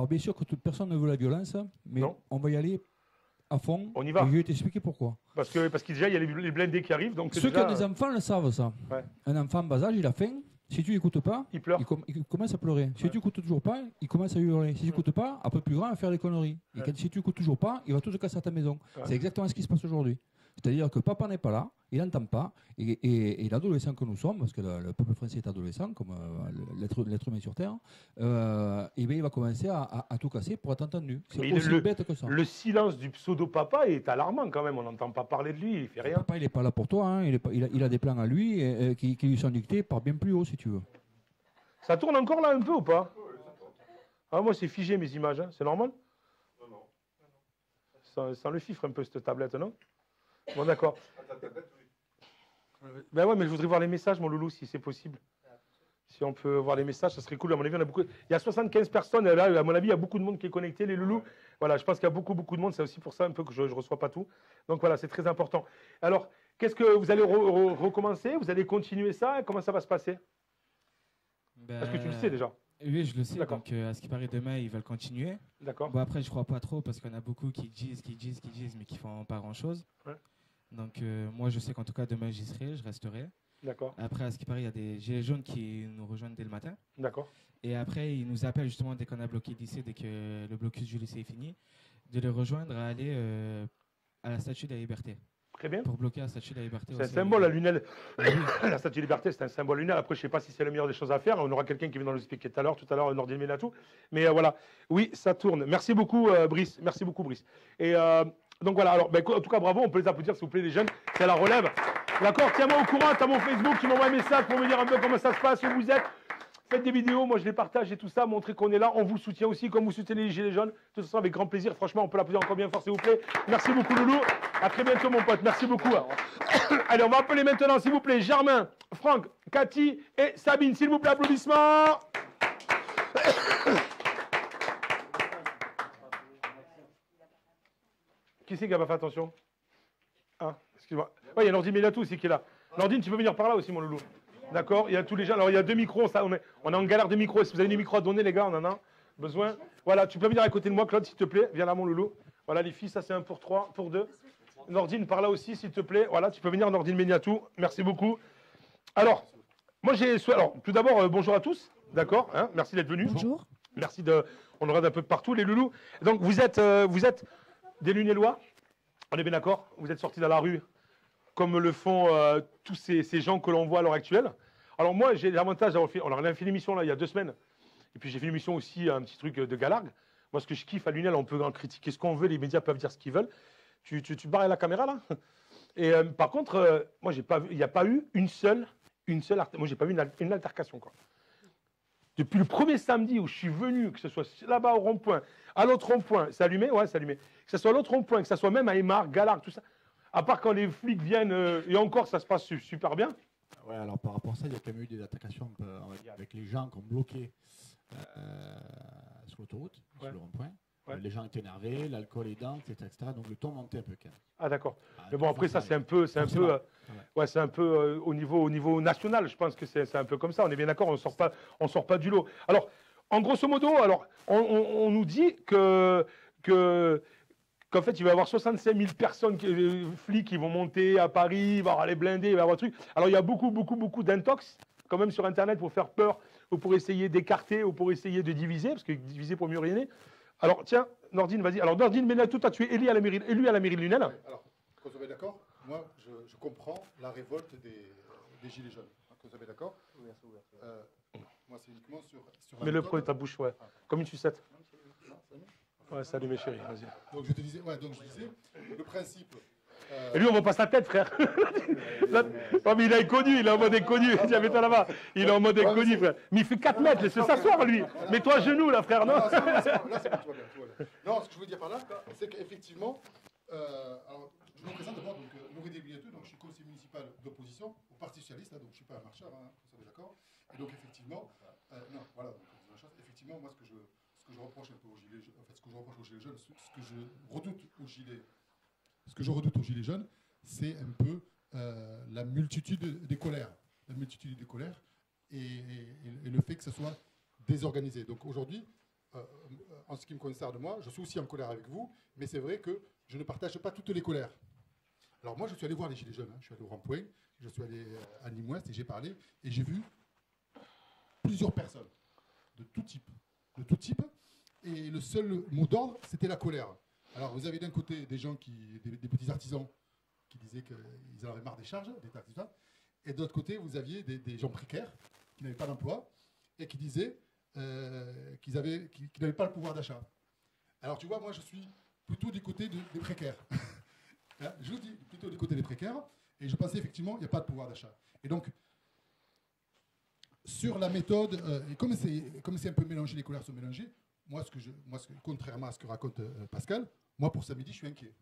bien sûr que toute personne ne veut la violence, mais on va y aller à fond. On y va. Et je vais t'expliquer pourquoi. Parce que déjà, il y a les blindés qui arrivent. Donc ceux qui ont des enfants le savent, ça. Ouais. Un enfant bas âge, il a faim. Si tu n'écoutes pas, il pleure. Il commence à pleurer. Si tu n'écoutes toujours pas, il commence à hurler. Si tu n'écoutes pas, un peu plus grand, il va faire des conneries. Et si tu n'écoutes toujours pas, il va tout te casser à ta maison. C'est exactement ce qui se passe aujourd'hui. C'est-à-dire que papa n'est pas là, il n'entend pas, et l'adolescent que nous sommes, parce que le peuple français est adolescent, comme l'être humain sur Terre, et bien il va commencer à tout casser pour être entendu. C'est aussi bête que ça. Le silence du pseudo-papa est alarmant quand même, on n'entend pas parler de lui, il ne fait rien. Papa, il n'est pas là pour toi, hein. Il a des plans à lui qui lui sont dictés par bien plus haut, si tu veux. Ça tourne encore là un peu ou pas? Ah, moi c'est figé mes images, hein. C'est normal? Non. Ça le fifre un peu cette tablette, non? Bon, d'accord. Ben ouais, mais je voudrais voir les messages, mon loulou, si c'est possible. Si on peut voir les messages, ça serait cool. À mon avis, il y a 75 personnes. Là, à mon avis, il y a beaucoup de monde qui est connecté, les loulous. Voilà, je pense qu'il y a beaucoup de monde. C'est aussi pour ça un peu que je ne reçois pas tout. Donc voilà, c'est très important. Alors, qu'est-ce que vous allez recommencer? Vous allez continuer ça? Comment ça va se passer? Parce que tu le sais déjà. Oui, je le sais. Donc, à ce qui paraît, demain, ils veulent continuer. D'accord. Bon, après, je crois pas trop parce qu'il y en a beaucoup qui disent, mais qui font pas grand-chose. Ouais. Donc, moi, je sais qu'en tout cas, demain, j'y serai, je resterai. D'accord. Après, à ce qui paraît, il y a des gilets jaunes qui nous rejoignent dès le matin. D'accord. Et après, ils nous appellent justement dès qu'on a bloqué le lycée, dès que le blocus du lycée est fini, de les rejoindre à aller à la Statue de la Liberté. Très bien. Pour bloquer la Statue de la Liberté. C'est un symbole, la lunelle. La Statue de la Liberté, c'est un symbole lunaire. Après, je ne sais pas si c'est la meilleure des choses à faire. On aura quelqu'un qui vient nous expliquer tout à l'heure, Nordin Menatou. Mais voilà. Oui, ça tourne. Merci beaucoup, Brice. Merci beaucoup, Brice. Et donc voilà. Alors, en tout cas, bravo. On peut les applaudir, s'il vous plaît, les jeunes. C'est la relève. D'accord. Tiens-moi au courant. Tu as mon Facebook qui m'envoie un message pour me dire un peu comment ça se passe, où vous êtes. Faites des vidéos, moi je les partage et tout ça, montrer qu'on est là, on vous soutient aussi, comme vous soutenez les Gilets jaunes. De toute façon, avec grand plaisir, franchement, on peut l'applaudir encore bien fort, s'il vous plaît. Merci beaucoup, Loulou. À très bientôt, mon pote. Merci beaucoup. Allez, on va appeler maintenant, s'il vous plaît, Germain, Franck, Cathy et Sabine. S'il vous plaît, applaudissements. Qui c'est qui n'a pas fait attention? Ah. Excuse-moi. Ouais, il y a Nordine Médiatou aussi qui est là. Nordine, tu peux venir par là aussi, mon loulou. D'accord? Il y a tous les gens. Alors, il y a 2 micros. Ça, on est en galère de micros. Si vous avez des micros à donner, les gars, on en a besoin. Voilà, tu peux venir à côté de moi, Claude, s'il te plaît. Viens là, mon loulou. Voilà, les filles, ça, c'est 1 pour 3, pour 2. Nordine, par là aussi, s'il te plaît. Voilà, tu peux venir, Nordine Médiatou. Merci beaucoup. Alors, moi, alors, tout d'abord, bonjour à tous. D'accord? Hein, merci d'être venus. Bonjour. Merci de. On aura d'un peu de partout, les loulous. Donc, vous êtes des Lunélois. On est bien d'accord? Vous êtes sortis dans la rue comme le font tous ces gens que l'on voit à l'heure actuelle. Alors moi, j'ai l'avantage d'avoir fait... On a fait l'émission là il y a 2 semaines. Et puis j'ai fait une émission aussi, un petit truc de galargue. Moi, ce que je kiffe à Lunel, on peut en critiquer ce qu'on veut, les médias peuvent dire ce qu'ils veulent. Tu barres la caméra là? Et par contre, moi, il n'y a pas eu une seule moi, j'ai pas eu une altercation, quoi. Depuis le premier samedi où je suis venu, que ce soit là-bas au rond-point, à l'autre rond-point, c'est allumé? Ouais, c'est allumé. Que ce soit à l'autre rond-point, que ce soit même à Aymar, Galargue, tout ça. À part quand les flics viennent, et encore, ça se passe super bien. Ouais, alors par rapport à ça, il y a quand même eu des altercations on va dire, avec les gens qui ont bloqué sur l'autoroute, sur le rond-point. Ouais. Les gens étaient énervés, l'alcool est dedans, etc., Donc le ton montait un peu quand même. Ah d'accord. Mais bon, après ça, c'est un peu au niveau national. Je pense que c'est un peu comme ça. On est bien d'accord. On sort pas du lot. Alors, en grosso modo, on nous dit qu'en fait, il va y avoir 65 000 personnes, flics, qui vont monter à Paris, il va y avoir les blindés, il va y avoir des trucs. Alors, il y a beaucoup d'intox, quand même, sur Internet pour faire peur, ou pour essayer d'écarter, ou pour essayer de diviser, parce que diviser pour mieux régner. Alors, tiens, Nordine, vas-y. Alors, Nordine Médiatou, toi, tu es élu à la mairie de Lunel. Alors, quand vous êtes d'accord, moi, je comprends la révolte des Gilets jaunes. Quand vous êtes d'accord, moi, c'est uniquement sur la mets le pro de ta bouche, ouais. Comme une sucette. Ouais, salut mes chéris, vas-y. Donc, je disais, le principe... Et lui, on voit pas sa tête, frère. Non, mais il est inconnu, il est en mode inconnu. Tiens, mets-toi là-bas. Il est en mode inconnu, frère. Mais il fait 4 mètres, laisse-le s'asseoir, lui. Mets-toi à genoux, là, frère. Non, là, c'est bon, tout va bien. Non, ce que je veux dire par là, c'est qu'effectivement, alors, je me présente d'abord, donc, Noureddin Biatou, donc je suis conseiller municipal d'opposition au Parti Socialiste, là, donc je ne suis pas un marcheur, hein, vous savez, d'accord. Et donc, effectivement, non, voilà, donc, effectivement, moi, ce que je reproche un peu aux Gilets jaunes, en fait, ce que je reproche aux Gilets jaunes, ce que je redoute aux Gilets jaunes, c'est un peu la multitude des colères. La multitude des colères et le fait que ça soit désorganisé. Donc aujourd'hui, en ce qui me concerne moi, je suis aussi en colère avec vous, mais c'est vrai que je ne partage pas toutes les colères. Alors moi, je suis allé voir les Gilets jaunes, je suis allé au rond-point, je suis allé à Nîmes-Ouest et j'ai parlé, et j'ai vu plusieurs personnes de tout type, et le seul mot d'ordre, c'était la colère. Alors, vous avez d'un côté des gens, des petits artisans qui disaient qu'ils en avaient marre des charges, des taxes, tout ça. Et de l'autre côté, vous aviez des gens précaires qui n'avaient pas d'emploi et qui disaient qu'ils n'avaient pas le pouvoir d'achat. Alors, tu vois, moi, je suis plutôt du côté des précaires. Je vous dis, plutôt du côté des précaires. Et je pensais, effectivement, il n'y a pas de pouvoir d'achat. Et donc, sur la méthode, et comme c'est un peu mélangé, les colères sont mélangées, moi, contrairement à ce que raconte Pascal, moi, pour samedi, je suis inquiet.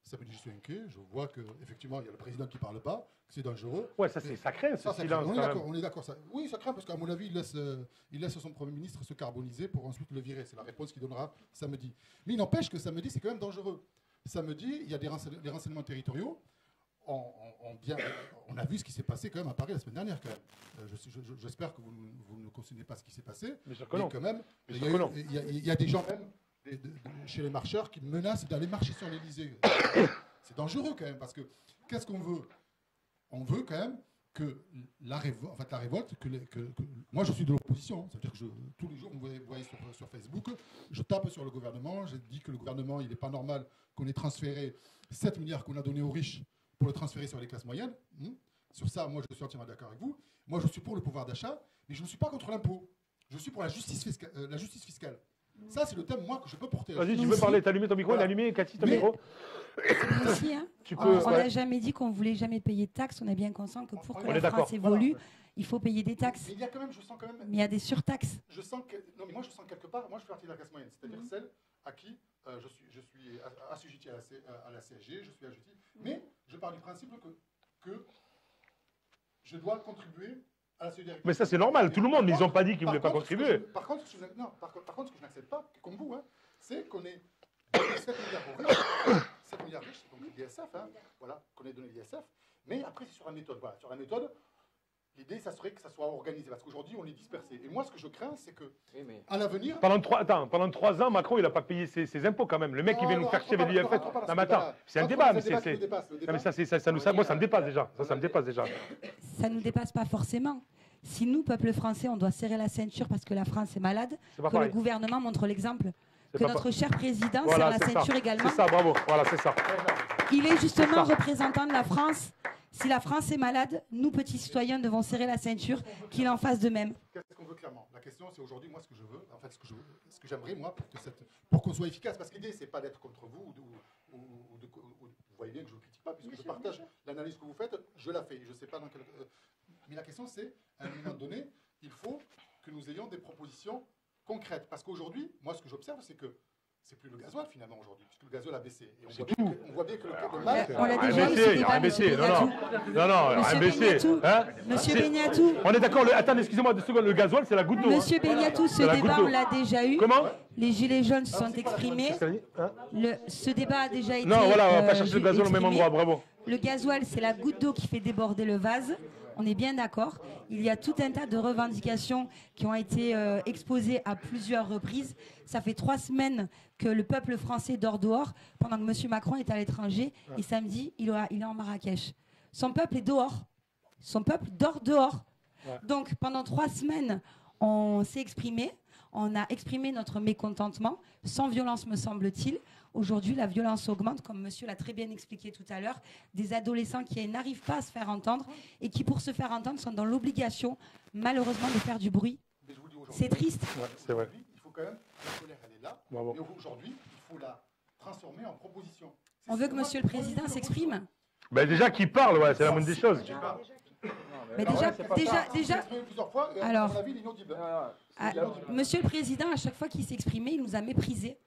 Samedi, je suis inquiet. Je vois qu'effectivement, il y a le président qui ne parle pas, que c'est dangereux. Ouais, ça craint, ce silence. On est d'accord. Oui, ça craint, parce qu'à mon avis, il laisse son Premier ministre se carboniser pour ensuite le virer. C'est la réponse qu'il donnera samedi. Mais il n'empêche que samedi, c'est quand même dangereux. Samedi, il y a les renseignements territoriaux. On a vu ce qui s'est passé quand même à Paris la semaine dernière. Quand même. J'espère que vous ne cautionnez pas ce qui s'est passé. Mais quand même, il y a des gens même chez les marcheurs qui menacent d'aller marcher sur l'Élysée. C'est dangereux quand même, parce que qu'est-ce qu'on veut? On veut quand même que la révolte, moi je suis de l'opposition, c'est-à-dire que tous les jours, vous voyez sur Facebook, je tape sur le gouvernement, je dis que le gouvernement, il n'est pas normal qu'on ait transféré 7 milliards qu'on a donnés aux riches pour le transférer sur les classes moyennes. Sur ça, moi je suis entièrement d'accord avec vous. Moi je suis pour le pouvoir d'achat, mais je ne suis pas contre l'impôt. Je suis pour la justice fiscale. Ça, c'est le thème, moi, que je peux porter. Vas-y, tu veux parler, t'as allumé ton micro, voilà. Il est allumé, Cathy, ton micro. Aussi, hein. On n'a jamais dit qu'on ne voulait jamais payer de taxes, on est bien conscient que pour que la France évolue, il faut payer des taxes. Mais il y a quand même, je sens quand même... Mais il y a des surtaxes. Non, mais moi, je sens quelque part, moi, je fais partie de la classe moyenne, c'est-à-dire celle à qui je suis assujetti à la CSG, je suis assujetti, mais je pars du principe que je dois contribuer à la solidarité. Mais ça, c'est normal, tout le monde, mais ils n'ont pas dit qu'ils ne voulaient pas contribuer. Par contre, ce que je n'accepte pas, comme vous, c'est qu'on est 7 milliards au riche. 7 milliards riches, donc l'ISF, hein, voilà, qu'on ait donné l'ISF. Mais après, c'est sur la méthode. Voilà, sur la méthode, l'idée, ça serait que ça soit organisé, parce qu'aujourd'hui, on est dispersé. Et moi, ce que je crains, c'est que, à l'avenir... Pendant 3 ans, Macron, il n'a pas payé ses impôts quand même. Le mec, il vient nous faire chier avec l'IFF. Non, mais attends, c'est un débat. Mais ça moi, ça me dépasse déjà. Ça me dépasse déjà. Ça ne nous dépasse pas forcément. Si nous, peuple français, on doit serrer la ceinture parce que la France est malade, que le gouvernement montre l'exemple, que notre cher président serre la ceinture également. C'est ça, bravo. Voilà, c'est ça. Il est justement représentant de la France. Si la France est malade, nous, petits citoyens, devons serrer la ceinture, qu'il en fasse de même. Qu'est-ce qu'on veut clairement? La question, c'est aujourd'hui, moi, ce que je veux, en fait, ce que j'aimerais, moi, pour qu'on soit efficace, parce que l'idée, c'est pas d'être contre vous, vous voyez bien que je ne critique pas, puisque je partage l'analyse que vous faites, je la fais, je ne sais pas dans quel... mais la question, c'est, à un moment donné, il faut que nous ayons des propositions concrètes. Parce qu'aujourd'hui, moi, ce que j'observe, c'est que c'est plus le gasoil finalement aujourd'hui, puisque le gasoil a baissé. Et on voit bien que le mal... On l'a déjà eu ce débat, Monsieur Begnatou. Monsieur Begnatou. On est d'accord, attends, excusez-moi 2 secondes, le gasoil, c'est la goutte d'eau. Monsieur Begnatou, ce débat, on l'a déjà eu. Comment? Les gilets jaunes se sont exprimés. Ce débat a déjà été... Non, voilà, on va pas chercher le gasoil au même endroit, bravo. Le gasoil, c'est la goutte d'eau qui fait déborder le vase. On est bien d'accord. Il y a tout un tas de revendications qui ont été exposées à plusieurs reprises. Ça fait 3 semaines que le peuple français dort dehors pendant que M. Macron est à l'étranger. Et samedi, il est en Marrakech. Son peuple est dehors. Son peuple dort dehors. Ouais. Donc pendant 3 semaines, on s'est exprimé. On a exprimé notre mécontentement, sans violence me semble-t-il. Aujourd'hui, la violence augmente, comme monsieur l'a très bien expliqué tout à l'heure. Des adolescents qui n'arrivent pas à se faire entendre et qui, pour se faire entendre, sont dans l'obligation, malheureusement, de faire du bruit. C'est triste. Ouais, c'est vrai. Il faut quand même, la colère, elle est là. Bravo. Mais aujourd'hui, il faut la transformer en proposition. On veut que monsieur le président s'exprime. Ben déjà qu'il parle, ouais, c'est la moindre des choses. Mais déjà. Alors, Monsieur le Président, à chaque fois qu'il s'exprimait, il nous a méprisés.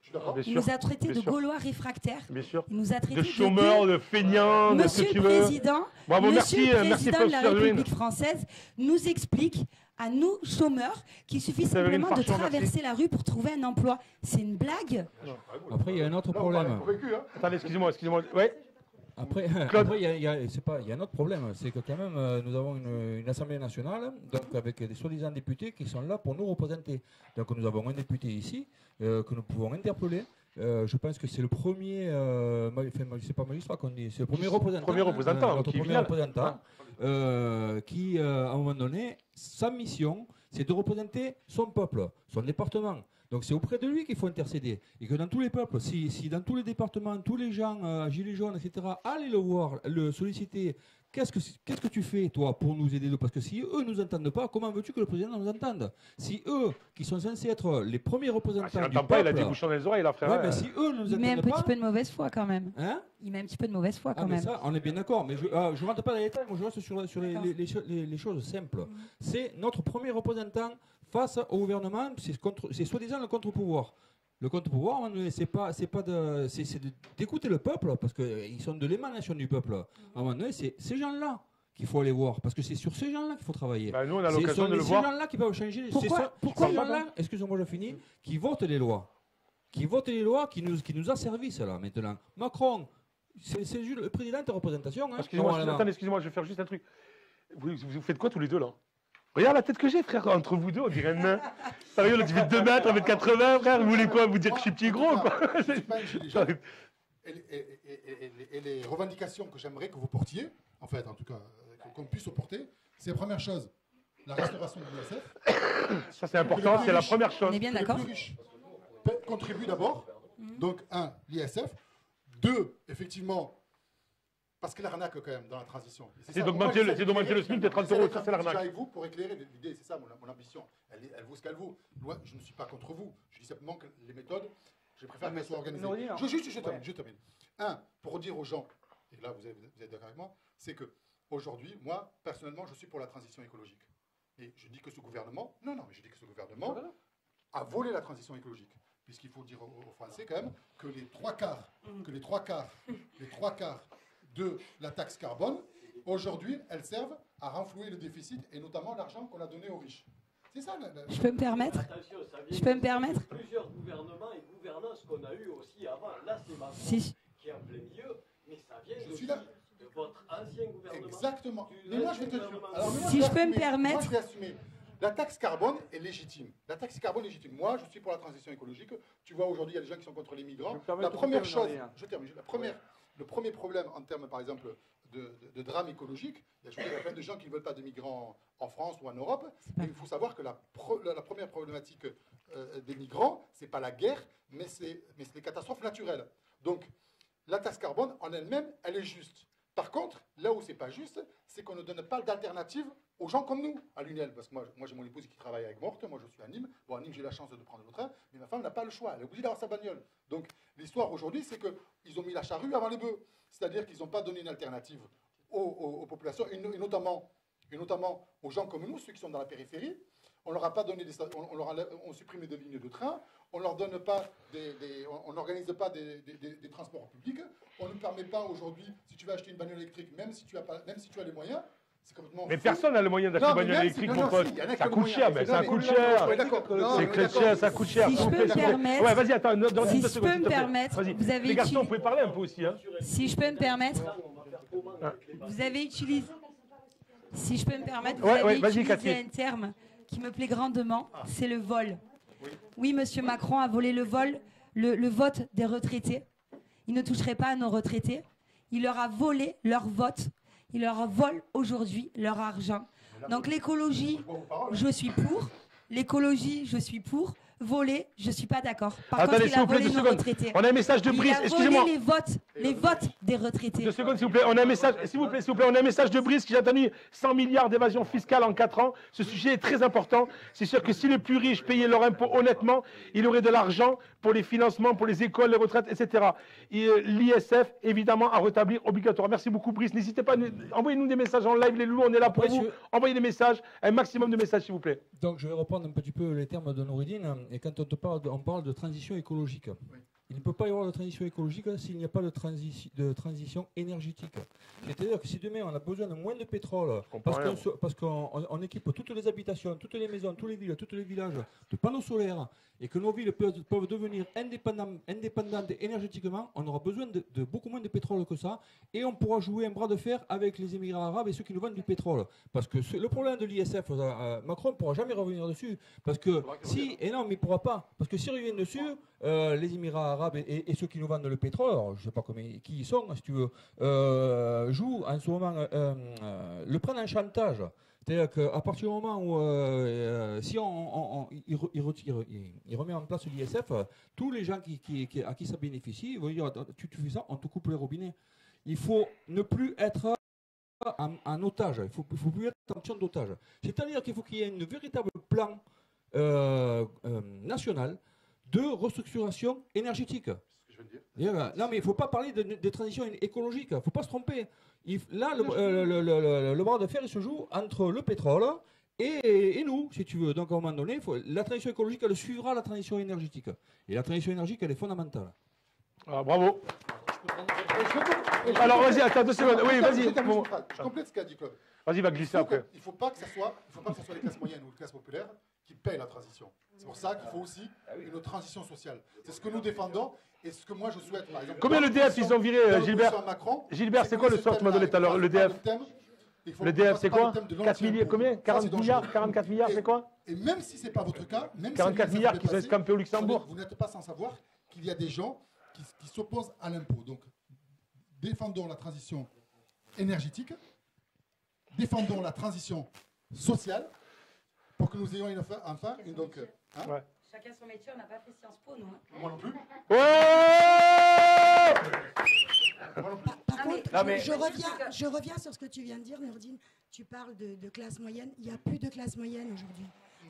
Il nous a traités de Gaulois réfractaires. Il nous a traités de chômeurs, de feignants, de ce que tu veux. Monsieur le Président de la République française nous explique à nous, chômeurs, qu'il suffit simplement de traverser la rue pour trouver un emploi. C'est une blague. Après, il y a un autre problème. Attendez, excusez-moi. Ouais. Après, il y a un autre problème, c'est que quand même, nous avons une Assemblée nationale, donc avec des soi-disant députés qui sont là pour nous représenter. Donc nous avons un député ici que nous pouvons interpeller. Je pense que c'est le premier, c'est pas magistrat qu'on dit, c'est le premier représentant, notre premier représentant, qui, à un moment donné, sa mission, c'est de représenter son peuple, son département. Donc c'est auprès de lui qu'il faut intercéder. Et que dans tous les peuples, si dans tous les départements, tous les gens, gilets jaunes, etc., allez le voir, le solliciter, qu'est-ce que tu fais, toi, pour nous aider? Parce que si eux ne nous entendent pas, comment veux-tu que le président nous entende? Si eux, qui sont censés être les premiers représentants du peuple... il a des bouchons dans les oreilles, là, frère. Ouais, mais si eux ne nous entendent pas... Il met un petit peu de mauvaise foi, quand même. Hein? Il met un petit peu de mauvaise foi, quand même. Ça, on est bien d'accord. Mais je ne rentre pas dans les détails, moi je reste sur les choses simples. C'est notre premier représentant face au gouvernement, c'est soi-disant le contre-pouvoir. Le contre-pouvoir, c'est d'écouter le peuple, parce qu'ils sont de l'émanation du peuple. À un moment donné, c'est ces gens-là qu'il faut aller voir, parce que c'est sur ces gens-là qu'il faut travailler. Nous, on a l'occasion de le voir. C'est ces gens-là qui peuvent changer. Pourquoi ces gens-là, excusez-moi, je finis, qui votent les lois. Qui nous asservissent là, maintenant. Macron, c'est le président de représentation. Hein. Excusez-moi, je vais faire juste un truc. Vous faites quoi tous les deux, là? Regarde la tête que j'ai, frère, entre vous deux, on dirait un nain. Sérieux, tu fais 2 mètres, 1m80, frère, vous voulez quoi? Vous dire que je suis petit gros, quoi? Et les revendications que j'aimerais que vous portiez, en fait, en tout cas, qu'on puisse porter, c'est la première chose, la restauration de l'ISF. Ça, c'est important, c'est la première chose. On est bien d'accord. Les plus riches contribuent d'abord, donc, 1, l'ISF, 2, effectivement, parce que l'arnaque, quand même, dans la transition. C'est d'augmenter le SMIC de 30 €, ça, c'est l'arnaque. Je suis avec vous pour éclairer l'idée, c'est ça mon ambition. Elle vaut ce qu'elle vaut. Je ne suis pas contre vous. Je dis simplement que les méthodes, je préfère qu'elles soient organisées. Je termine. 1, pour dire aux gens, et là vous êtes d'accord avec moi, c'est que aujourd'hui, moi, personnellement, je suis pour la transition écologique. Et je dis que ce gouvernement, mais je dis que ce gouvernement a volé la transition écologique. Puisqu'il faut dire aux Français, quand même, que les trois quarts de la taxe carbone, aujourd'hui, elles servent à renflouer le déficit et notamment l'argent qu'on a donné aux riches. C'est ça. Je peux me permettre? Plusieurs gouvernements et gouvernances qu'on a eu aussi avant. Là, c'est Macron qui est en plein milieu, mais ça vient Je suis là. de votre ancien gouvernement. Exactement. Mais moi, je vais te dire. Si je peux me permettre. Moi, je vais assumer. La taxe carbone est légitime. La taxe carbone est légitime. Moi, je suis pour la transition écologique. Tu vois, aujourd'hui, il y a des gens qui sont contre les migrants. La première chose, je termine. Le premier problème en termes, par exemple, de drame écologique, il y a plein de gens qui ne veulent pas de migrants en France ou en Europe. Mais il faut savoir que la première problématique des migrants, ce n'est pas la guerre, mais c'est les catastrophes naturelles. Donc, la taxe carbone en elle-même, elle est juste. Par contre, là où c'est pas juste, c'est qu'on ne donne pas d'alternative aux gens comme nous, à l'UNEL. Parce que moi j'ai mon épouse qui travaille avec Morte, moi je suis à Nîmes. Bon, à Nîmes, j'ai la chance de prendre le train, mais ma femme n'a pas le choix. Elle est obligée d'avoir sa bagnole. Donc, l'histoire aujourd'hui, c'est qu'ils ont mis la charrue avant les bœufs. C'est-à-dire qu'ils n'ont pas donné une alternative aux populations, et notamment aux gens comme nous, ceux qui sont dans la périphérie. On leur a pas donné on supprimé des lignes de train, on leur donne pas on n'organise pas des transports publics, on ne permet pas aujourd'hui, si tu veux acheter une bagnole électrique, même si tu as les moyens, c'est complètement. Mais personne n'a le moyen d'acheter une bagnole électrique, mon pote. Ça coûte cher, mais ça coûte cher. Ça coûte cher. Si je peux me permettre. Ouais, vas-y, attends, dans si 10 je secondes. peux me permettre, vous avez les garçons, vous pouvez parler un peu aussi. Hein. Si je peux me permettre, vous avez utilisé. Si je peux me permettre, vous avez utilisé un terme qui me plaît grandement, c'est le vol. Oui, Monsieur Macron a volé le vote des retraités. Il ne toucherait pas à nos retraités. Il leur a volé leur vote. Il leur vole aujourd'hui leur argent. Donc l'écologie, je suis pour. L'écologie, je suis pour. Voler, je ne suis pas d'accord. Par contre, il a volé nos retraités. On a un message de Brice, excusez-moi. Il a volé les votes des retraités. 2 secondes, s'il vous plaît. On a un message, s'il vous plaît, on a un message de Brice qui a entendu 100 milliards d'évasion fiscale en 4 ans. Ce sujet est très important. C'est sûr que si les plus riches payaient leur impôt honnêtement, il aurait de l'argent pour les financements, pour les écoles, les retraites, etc. L'ISF, évidemment, à rétablir obligatoire. Merci beaucoup, Brice. N'hésitez pas, envoyez-nous des messages en live, les loulous, on est là pour vous. Envoyez des messages, un maximum de messages, s'il vous plaît. Donc, je vais reprendre un petit peu les termes de Noureddine. Et quand on parle de transition écologique. Oui. Il ne peut pas y avoir de transition écologique s'il n'y a pas de transition énergétique. C'est-à-dire que si demain on a besoin de moins de pétrole, parce qu'on équipe toutes les habitations, toutes les maisons, toutes les villes, tous les villages de panneaux solaires, et que nos villes peuvent devenir indépendantes énergétiquement, on aura besoin de beaucoup moins de pétrole que ça, et on pourra jouer un bras de fer avec les Émirats arabes et ceux qui nous vendent du pétrole. Parce que le problème de l'ISF, Macron ne pourra jamais revenir dessus. Parce que si, et non, mais il ne pourra pas. Parce que s'il revient dessus, les Émirats arabes et ceux qui nous vendent le pétrole, alors, je ne sais pas qui ils sont, si tu veux, jouent en ce moment, le prennent en chantage. C'est-à-dire qu'à partir du moment où, si il remet en place l'ISF, tous les gens à qui ça bénéficie vont dire tu fais ça, on te coupe les robinets. Il faut ne plus être en otage, il ne faut plus être en tension d'otage. C'est-à-dire qu'il faut qu'il y ait un véritable plan national de restructuration énergétique. Non, mais il ne faut pas parler de transition écologique, il ne faut pas se tromper. Là, le bras de fer, il se joue entre le pétrole et nous, si tu veux. Donc, à un moment donné, la transition écologique, elle suivra la transition énergétique. Et la transition énergétique, elle est fondamentale. Ah, bravo. Alors, vas-y, attends 2 secondes. Oui, vas-y. Je complète ce qu'a dit Claude. Vas-y, va glisser après. Il ne faut pas que ce soit les classes moyennes ou les classes populaires qui payent la transition. C'est pour ça qu'il faut aussi une transition sociale. C'est ce que nous défendons et ce que moi je souhaite. Par exemple, combien le DF ils ont viré, Gilbert? Gilbert, c'est quoi le sort que tu m'as donné tout à l'heure, le DF? Le DF, c'est quoi? 4 milliards, combien? 40 milliards, 44 milliards, c'est quoi? Et même si ce n'est pas votre cas, même 44 milliards qui sont escampés au Luxembourg. Vous n'êtes pas sans savoir qu'il y a des gens qui s'opposent à l'impôt. Donc, défendons la transition énergétique, défendons la transition sociale, pour que nous ayons enfin une. Donc, ouais. Chacun son métier, on n'a pas fait Sciences Po, nous. Hein. Moi non plus. Ouais. Par contre, je reviens sur ce que tu viens de dire, Nourdine. Tu parles de classe moyenne. Il n'y a plus de classe moyenne aujourd'hui.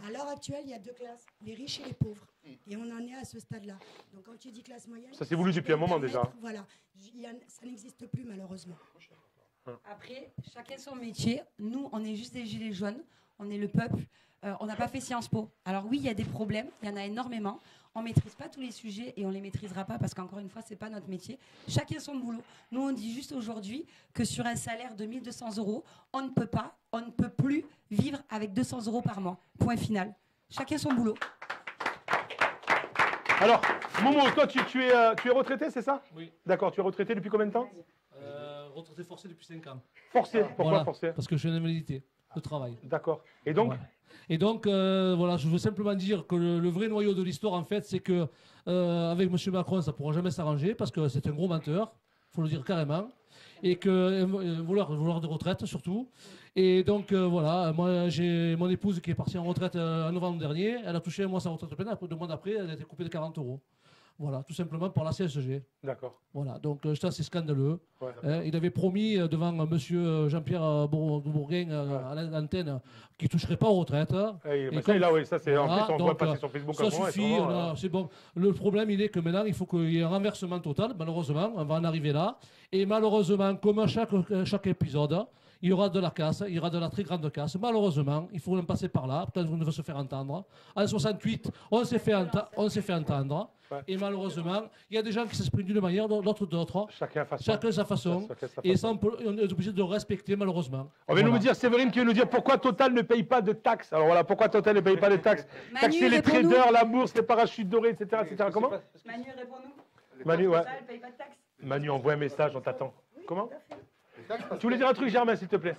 À l'heure actuelle, il y a 2 classes, les riches et les pauvres. Et on en est à ce stade-là. Donc quand tu dis classe moyenne... Ça s'est voulu depuis un moment déjà. Voilà. Ça n'existe plus, malheureusement. Après, chacun son métier. Nous, on est juste des gilets jaunes. On est le peuple. On n'a pas fait Sciences Po. Alors oui, il y a des problèmes. Il y en a énormément. On ne maîtrise pas tous les sujets et on ne les maîtrisera pas parce qu'encore une fois, ce n'est pas notre métier. Chacun son boulot. Nous, on dit juste aujourd'hui que sur un salaire de 1 200 €, on ne peut plus vivre avec 200 € par mois. Point final. Chacun son boulot. Alors, Momo, toi, tu es retraité, c'est ça? Oui. D'accord, tu es retraité depuis combien de temps? Retraité forcé depuis 5 ans. Forcé? Pourquoi voilà, forcé? parce que je suis en invalidité de travail. D'accord. Et donc voilà. Et donc, voilà, je veux simplement dire que le vrai noyau de l'histoire, en fait, c'est que avec M. Macron, ça ne pourra jamais s'arranger parce que c'est un gros menteur, il faut le dire carrément, et que vouloir des retraites surtout. Et donc, voilà, moi, j'ai mon épouse qui est partie en retraite en novembre dernier, elle a touché un mois sa retraite pleine, après 2 mois d'après, elle a été coupée de 40 €. Voilà, tout simplement par la CSG. D'accord. Voilà, donc ça c'est scandaleux. Ouais, Il avait promis devant monsieur Jean-Pierre Bourguin à l'antenne qu'il ne toucherait pas aux retraites. Et ça, là, oui, ça c'est en plus on voit passer sur Facebook. Ça suffit, c'est bon. Le problème, il est que maintenant, il faut qu'il y ait un renversement total, malheureusement, on va en arriver là. Et malheureusement, comme à chaque épisode, il y aura de la casse, il y aura de la très grande casse. Malheureusement, il faut en passer par là, peut-être qu'on va se faire entendre. En 68, on s'est fait entendre. Ouais. Et malheureusement, il y a des gens qui s'expriment d'une manière, d'autres d'autre. Chacun sa façon. Et ça, on est obligé de respecter, malheureusement. On va nous dire, Séverine qui veut nous dire pourquoi Total ne paye pas de taxes. Alors voilà, pourquoi Total ne paye pas de taxes? Taxer les traders, la bourse, les parachutes dorés, etc. etc. Comment? Manu, réponds-nous. Manu, ouais. Total ne paye pas de taxes. Manu, envoie un message, on t'attend. Comment? Tu voulais dire un truc, Germain, s'il te plaît?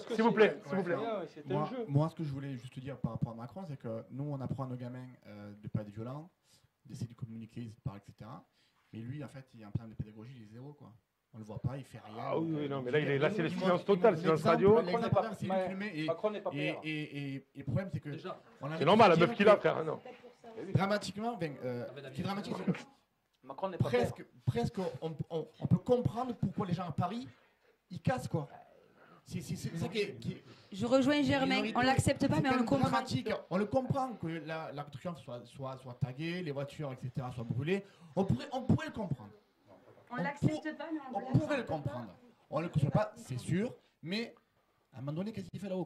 S'il vous plaît, s'il vous plaît. Moi, ce que je voulais juste dire par rapport à Macron, c'est que nous, on apprend à nos gamins de ne pas être violents, d'essayer de communiquer, etc. Mais lui, en fait, il y a un plan de pédagogie, il est zéro, quoi. On le voit pas, il fait rien. Ah oui, non, mais là, c'est le silence total, silence radio. Macron n'est pas père. Et le problème, c'est que... C'est normal, la meuf qu'il a, frère, non. Dramatiquement, ce qui est dramatique, c'est que Macron n'est pas presque on peut comprendre pourquoi les gens à Paris, ils cassent, quoi. C'est ça qui est... Je rejoins Germain, on l'accepte pas, mais on le comprend. Dramatique. On le comprend que la triomphe soit taguée, les voitures, etc. soient brûlées. On pourrait le comprendre. On l'accepte pas, mais on pourrait le comprendre. On ne le comprend pas, c'est sûr, mais à un moment donné, qu'est-ce qu'il fait là-haut?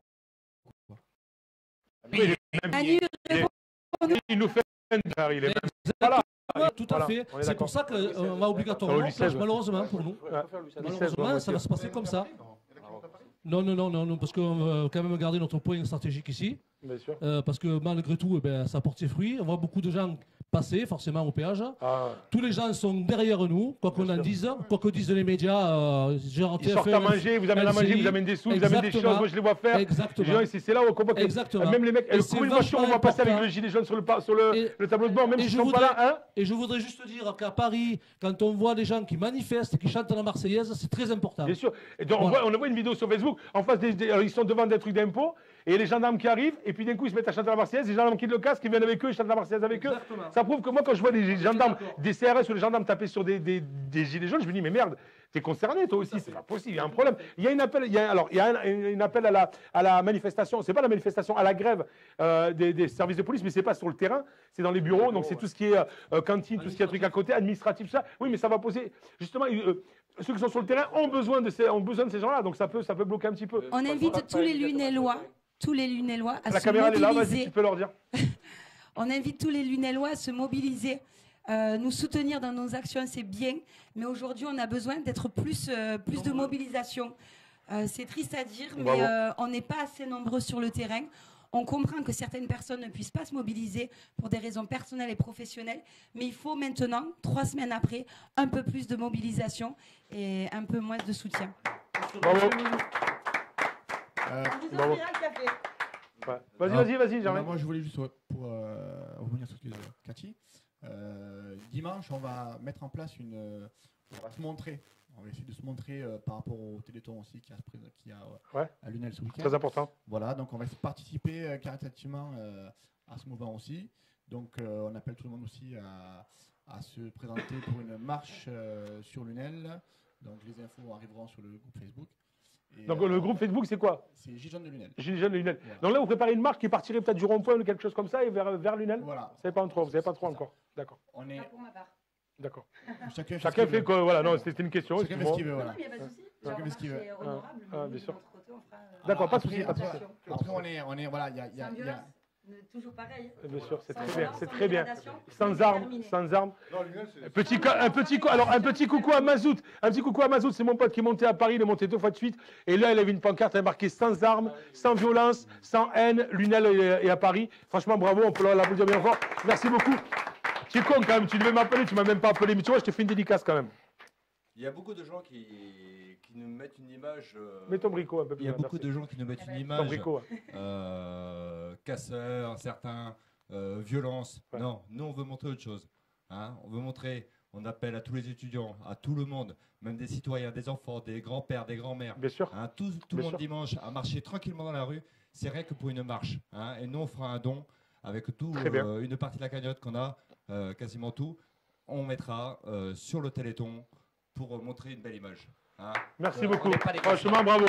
Il nous fait un il est même... Voilà. Tout à fait. C'est pour ça qu'on va obligatoirement, malheureusement pour nous, malheureusement, ça va se passer comme ça. Non, parce qu'on veut quand même garder notre point stratégique ici. Bien sûr. Parce que malgré tout, ça porte ses fruits. On voit beaucoup de gens passer forcément au péage. Tous les gens sont derrière nous, quoi qu'on en dise, quoi que disent les médias. Genre ils sortent à manger, vous amènent à manger, vous amènent des sous, vous amènent des choses, moi je les vois faire. Exactement. C'est là où on comprend que même les mecs, combien de voitures on va passer avec le gilet jaune sur le tableau de bord, même s'ils ne sont pas là, hein. Et je voudrais juste dire qu'à Paris, quand on voit des gens qui manifestent et qui chantent la Marseillaise, c'est très important. Bien sûr. Et donc, on voit une vidéo sur Facebook, en face ils sont devant des trucs d'impôts, et les gendarmes qui arrivent, et puis d'un coup ils se mettent à chanter la Marseillaise, les gendarmes qui le casquent, ils viennent avec eux, ils chantent la Marseillaise avec eux. Exactement. Ça prouve que moi, quand je vois des gendarmes, des CRS ou des gendarmes taper sur des gilets jaunes, je me dis, mais merde, t'es concerné toi aussi, c'est pas possible, il y a un problème. Il y a un appel à la manifestation, c'est pas la manifestation, à la grève des services de police, mais c'est pas sur le terrain, c'est dans les bureaux, donc c'est tout ce qui est cantine, tout ce qui est truc à côté, administratif, ça. Oui, mais ça va poser, justement, ceux qui sont sur le terrain ont besoin de ces gens-là, donc ça peut bloquer un petit peu. On invite tous les Lunellois à la se caméra mobiliser. est là, vas-y, tu peux leur dire. On invite tous les Lunellois à se mobiliser, nous soutenir dans nos actions, c'est bien, mais aujourd'hui on a besoin d'être plus de mobilisation. C'est triste à dire, mais on n'est pas assez nombreux sur le terrain. On comprend que certaines personnes ne puissent pas se mobiliser pour des raisons personnelles et professionnelles, mais il faut maintenant, 3 semaines après, un peu plus de mobilisation et un peu moins de soutien. Bravo. Vas-y, Germain. Moi, je voulais juste, pour revenir sur ce que disait Cathy, dimanche, on va mettre en place on va se montrer. On va essayer de se montrer par rapport au Téléthon aussi qui a à Lunel ce week-end. Très important. Voilà, donc on va participer caritativement à ce mouvement aussi. Donc on appelle tout le monde aussi à se présenter pour une marche sur Lunel. Donc les infos arriveront sur le groupe Facebook. Et donc le groupe Facebook, c'est quoi? C'est Gilets jaunes de Lunel. Gilets jaunes de Lunel. Voilà. Donc là, vous préparez une marche qui partirait peut-être du rond-point ou quelque chose comme ça et vers Lunel. Voilà. Vous ne savez pas trop encore. D'accord. Pas pour ma part. D'accord. Chacun fait quoi? Voilà, non, c'était une question. Chacun fait ce qu'il veut. Non, mais il n'y a pas de souci. Chacun fait ce qu'il veut. C'est honorable. Bien sûr. D'accord, pas de souci. Après, on est voilà, il y a toujours pareil. Bien sûr, c'est très bien, c'est très bien. Sans armes. Un petit coucou à Mazout. Un petit coucou à Mazout, c'est mon pote qui est monté à Paris, il est monté 2 fois de suite. Et là, il avait une pancarte, elle marqué sans armes, sans violence, sans haine, Lunel et à Paris. Franchement, bravo, on peut l'applaudir bien fort. Merci beaucoup. Tu es con quand même, tu devais m'appeler, tu m'as même pas appelé, mais tu vois, je te fais une dédicace quand même. Il y a beaucoup de gens qui nous mettent une image. Mets ton bricot un peu plus. Il y a beaucoup de gens qui nous mettent une image. Bricot, Casseurs, certains, violence. Ouais. Non, nous on veut montrer autre chose. Hein, on veut montrer, on appelle à tous les étudiants, à tout le monde, même des citoyens, des enfants, des grands-pères, des grands-mères. Bien sûr. Hein, tout le monde dimanche à marcher tranquillement dans la rue, c'est rien que pour une marche. Hein, et nous on fera un don avec tout, une partie de la cagnotte qu'on a, quasiment tout. On mettra sur le Téléthon pour montrer une belle image. Hein. Merci beaucoup. Franchement, bravo.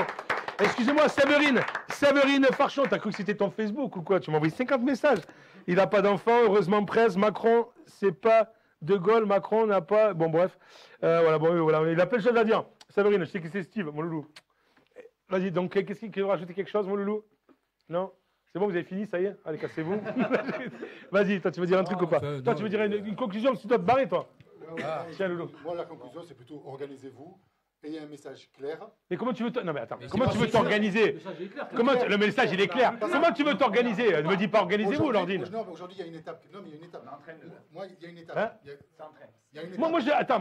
Excusez-moi, Séverine Farchon, t'as cru que c'était ton Facebook ou quoi? Tu m'as envoyé 50 messages. Il n'a pas d'enfant, heureusement presse. Macron, c'est pas De Gaulle. Macron n'a pas. Bon, bref. Voilà, il a plein de choses à dire. Séverine, je sais que c'est Steve, mon loulou. Vas-y, donc, qu'est-ce qu'il veut rajouter quelque chose, mon loulou? Non? C'est bon, vous avez fini, ça y est? Allez, cassez-vous. Vas-y, toi, tu veux dire un truc ou pas? Toi, tu veux dire une conclusion, parce que tu dois te barrer, toi. Tiens, loulou. Moi, la conclusion, c'est plutôt organisez-vous. Et il y a un message clair. Mais comment tu veux non mais attends, comment tu veux t'organiser? Le message il est clair. Comment tu veux t'organiser? Ne me dis pas organisez-vous, Nordine. Non, mais aujourd'hui il y a une étape. Non, mais il y a une étape. Moi, il y a une étape.